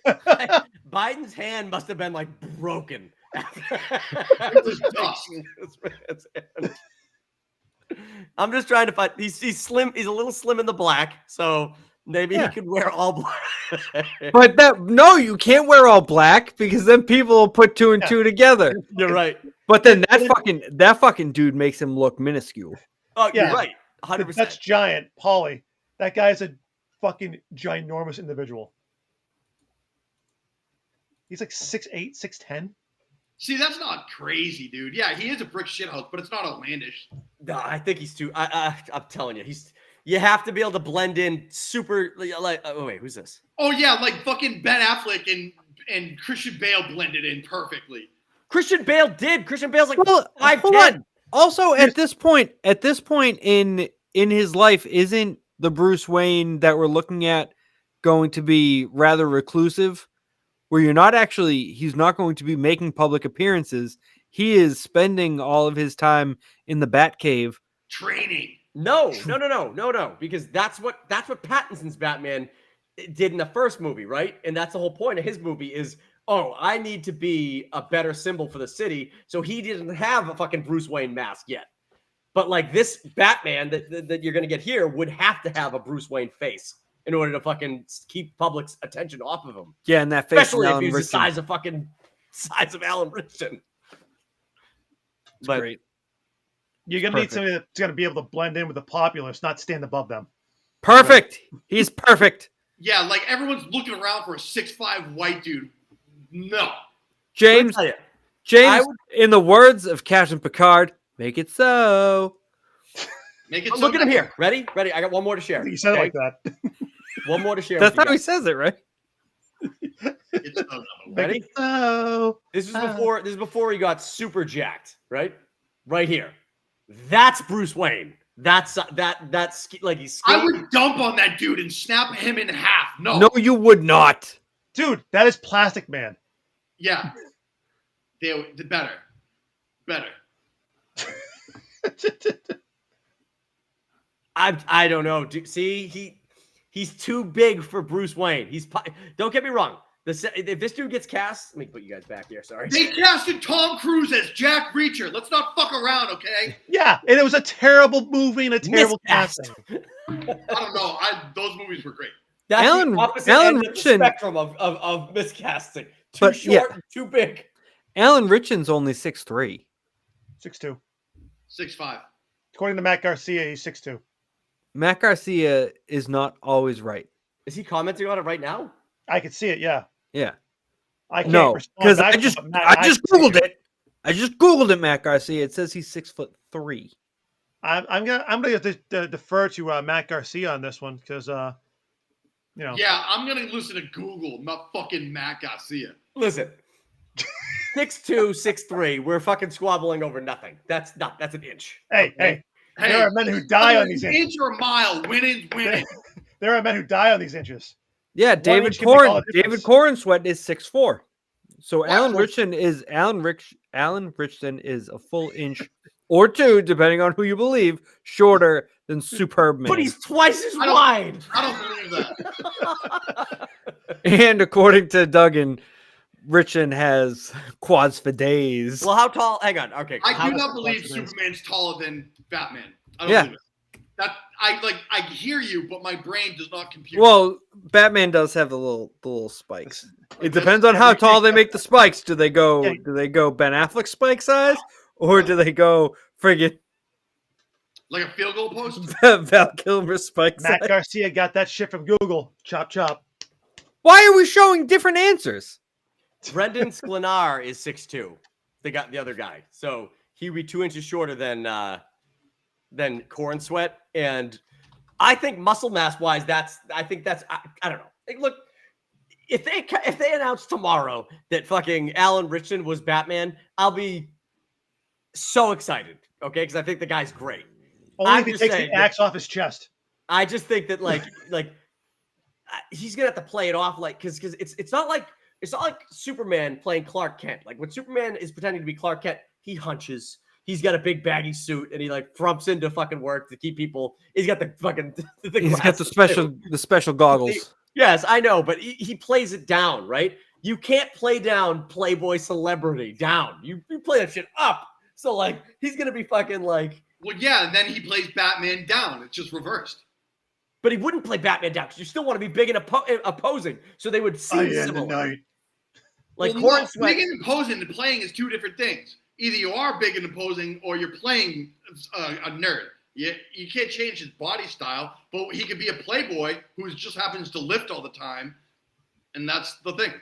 Biden's hand must have been like broken. It was dust. This man's hand. I'm just trying to find. He's slim. He's a little slim in the black, so maybe Yeah. he could wear all black. But no, you can't wear all black because then people will put two and two together. You're right. But then that fucking dude makes him look minuscule. Oh, Yeah. you're right. The 100%. Dutch giant, Paulie. That guy's a fucking ginormous individual. He's like 6'8", 6'10". See, that's not crazy, dude. Yeah, he is a brick shithouse, but it's not outlandish. No, I think he's too. I'm telling you, You have to be able to blend in super. Like, oh wait, who's this? Oh yeah, like fucking Ben Affleck and Christian Bale blended in perfectly. Christian Bale did. Christian Bale's like Well, hold 5'10". on. Also, at this point in his life, isn't the Bruce Wayne that we're looking at going to be rather reclusive? Where he's not going to be making public appearances. He is spending all of his time in the Batcave. Training. No, because that's what Pattinson's Batman did in the first movie, right? And that's the whole point of his movie is, oh, I need to be a better symbol for the city. So he didn't have a fucking Bruce Wayne mask yet. But like this Batman that you're going to get here would have to have a Bruce Wayne face in order to fucking keep public's attention off of him. Yeah, and that face, Especially if Alan he's the Richardson. size of Alan Richardson. It's great. You're going to need somebody that's going to be able to blend in with the populace, not stand above them. Perfect. He's perfect. Yeah, like everyone's looking around for a 6'5" white dude. No. James, in the words of Captain Picard, make it so. Make it so. Look at him here. Ready? I got one more to share. You said it like that. One more to share. That's how he says it, right? It's so Ready? Oh. This is before he got super jacked, right? Right here. That's Bruce Wayne. That's like he's skinny. I would dump on that dude and snap him in half. No. No, you would not. Dude, that is Plastic Man. Yeah. They better. I don't know. See, he's too big for Bruce Wayne. Don't get me wrong. If this dude gets cast, let me put you guys back here. Sorry. They casted Tom Cruise as Jack Reacher. Let's not fuck around, okay? Yeah, and it was a terrible movie and a terrible Miscast. casting. I don't know. Those movies were great. That's Alan- the opposite Alan end of the Richardson- spectrum of miscasting. Too But, short, and too big. Alan Richardson's only 6'3". 6'2". 6'5". According to Matt Garcia, he's 6'2". Matt Garcia is not always right. Is he commenting on it right now? I could see it, yeah. Yeah. I can't No, respond because back I to just him, but Matt, I just can see googled it. I just googled it, Matt Garcia. It says he's 6'3". I'm gonna defer to Matt Garcia on this one because Yeah, I'm gonna listen to Google, not fucking Matt Garcia. Listen. 6'2", 6'3". We're fucking squabbling over nothing. That's an inch. Hey, there are men who die on these inch inches. or a mile, winning. There are men who die on these inches. Yeah, David inch can make all Corn. the difference. David Cornsweat is 6'4". So Wow. Alan Richardson is a full inch or two, depending on who you believe, shorter than Superb Man. But he's twice as I don't- wide. I don't believe that. And according to Duggan, Richardson has quads for days. Well, how tall? Hang on. Okay. I do not believe what's the name? Superman's taller than Batman. I don't Yeah. believe it. I hear you, but my brain does not compute. Well, Batman does have the little spikes. It depends on how tall they make the spikes. Do they go Ben Affleck spike size, or do they go friggin' like a field goal post. Val Kilmer spike size? Matt Garcia got that shit from Google. Chop chop. Why are we showing different answers? Brendan Sklenar is 6'2". They got the other guy, so he would be 2 inches shorter than Corn Sweat. And I think muscle mass wise, I don't know. Like, look, if they announce tomorrow that fucking Alan Richardson was Batman, I'll be so excited. Okay, because I think the guy's great. Only I'm if he just takes saying the axe off his chest. I just think that like he's gonna have to play it off like because it's not like it's not like Superman playing Clark Kent. Like when Superman is pretending to be Clark Kent, he hunches. He's got a big baggy suit and he like frumps into fucking work to keep people. He's got the fucking. He's got the special goggles. Yes, I know, but he plays it down, right? You can't play down Playboy celebrity down. You play that shit up. So like he's gonna be fucking like. Well, yeah, and then he plays Batman down. It's just reversed. But he wouldn't play Batman down because you still want to be big and opposing, so they would see similar. Like well, big and imposing and playing is two different things. Either you are big and imposing, or you're playing a nerd. You can't change his body style, but he could be a playboy who just happens to lift all the time, and that's the thing.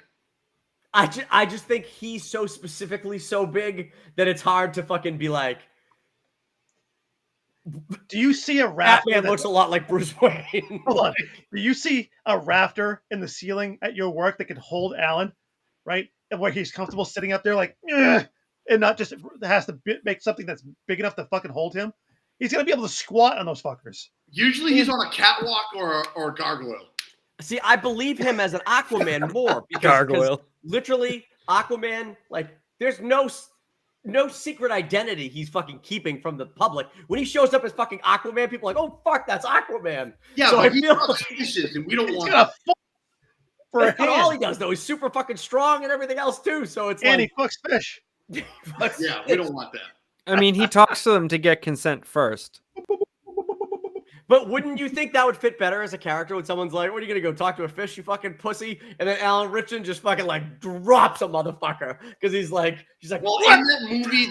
I just think he's so specifically so big that it's hard to fucking be like. Do you see a rafter? Batman looks a lot like Bruce Wayne. Hold on. Do you see a rafter in the ceiling at your work that can hold Alan, right? And where he's comfortable sitting up there like, "Ugh," and not just has to make something that's big enough to fucking hold him? He's going to be able to squat on those fuckers. Usually he's on a catwalk or a gargoyle. See, I believe him as an Aquaman more because literally Aquaman, like, there's no secret identity he's fucking keeping from the public. When he shows up as fucking Aquaman, people are like, oh, fuck, that's Aquaman. Yeah, so but he fucks fishes, and we don't want that. That's not all he does, though. He's super fucking strong and everything else, too. So it's and like... he fucks fish. Yeah, we don't want that. I mean, he talks to them to get consent first. But wouldn't you think that would fit better as a character when someone's like, what are you going to go talk to a fish, you fucking pussy? And then Alan Ritchson just fucking like drops a motherfucker because he's like, well, what? in that movie,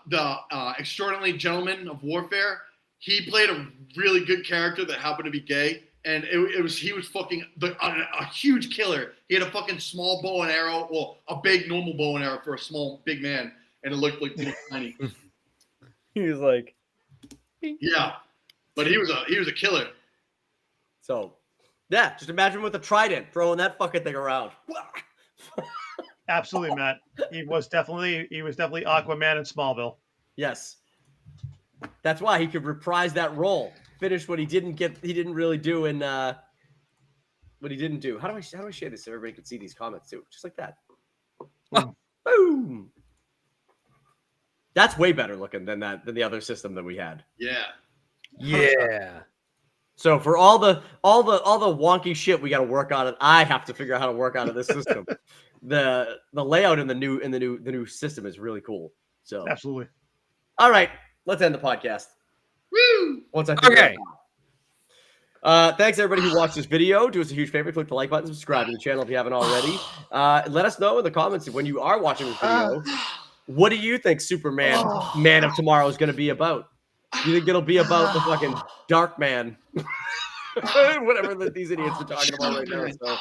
the Extraordinary Gentleman of Warfare, he played a really good character that happened to be gay. And he was fucking a huge killer. He had a fucking small bow and arrow, well, a big normal bow and arrow for a small, big man. And it looked like tiny. He was like, yeah. But he was a killer. So, yeah, just imagine with a trident throwing that fucking thing around. Absolutely, Matt. He was definitely Aquaman in Smallville. Yes. That's why he could reprise that role. Finish what he didn't really do in what he didn't do. How do I share this so everybody can see these comments too? Just like that. Boom. That's way better looking than the other system that we had. Yeah. yeah. So for all the wonky shit we got to work on it, I have to figure out how to work out of this system. the layout in the new system is really cool. So Absolutely. All right, let's end the podcast. Woo! Once I figure it out. Thanks everybody who watched this video. Do us a huge favor, click the like button, subscribe to the channel if you haven't already. Let us know in the comments when you are watching this video. What do you think Superman Man of Tomorrow is going to be about? Do you think it'll be about the fucking Dark Man? Whatever these idiots are talking about right now. So.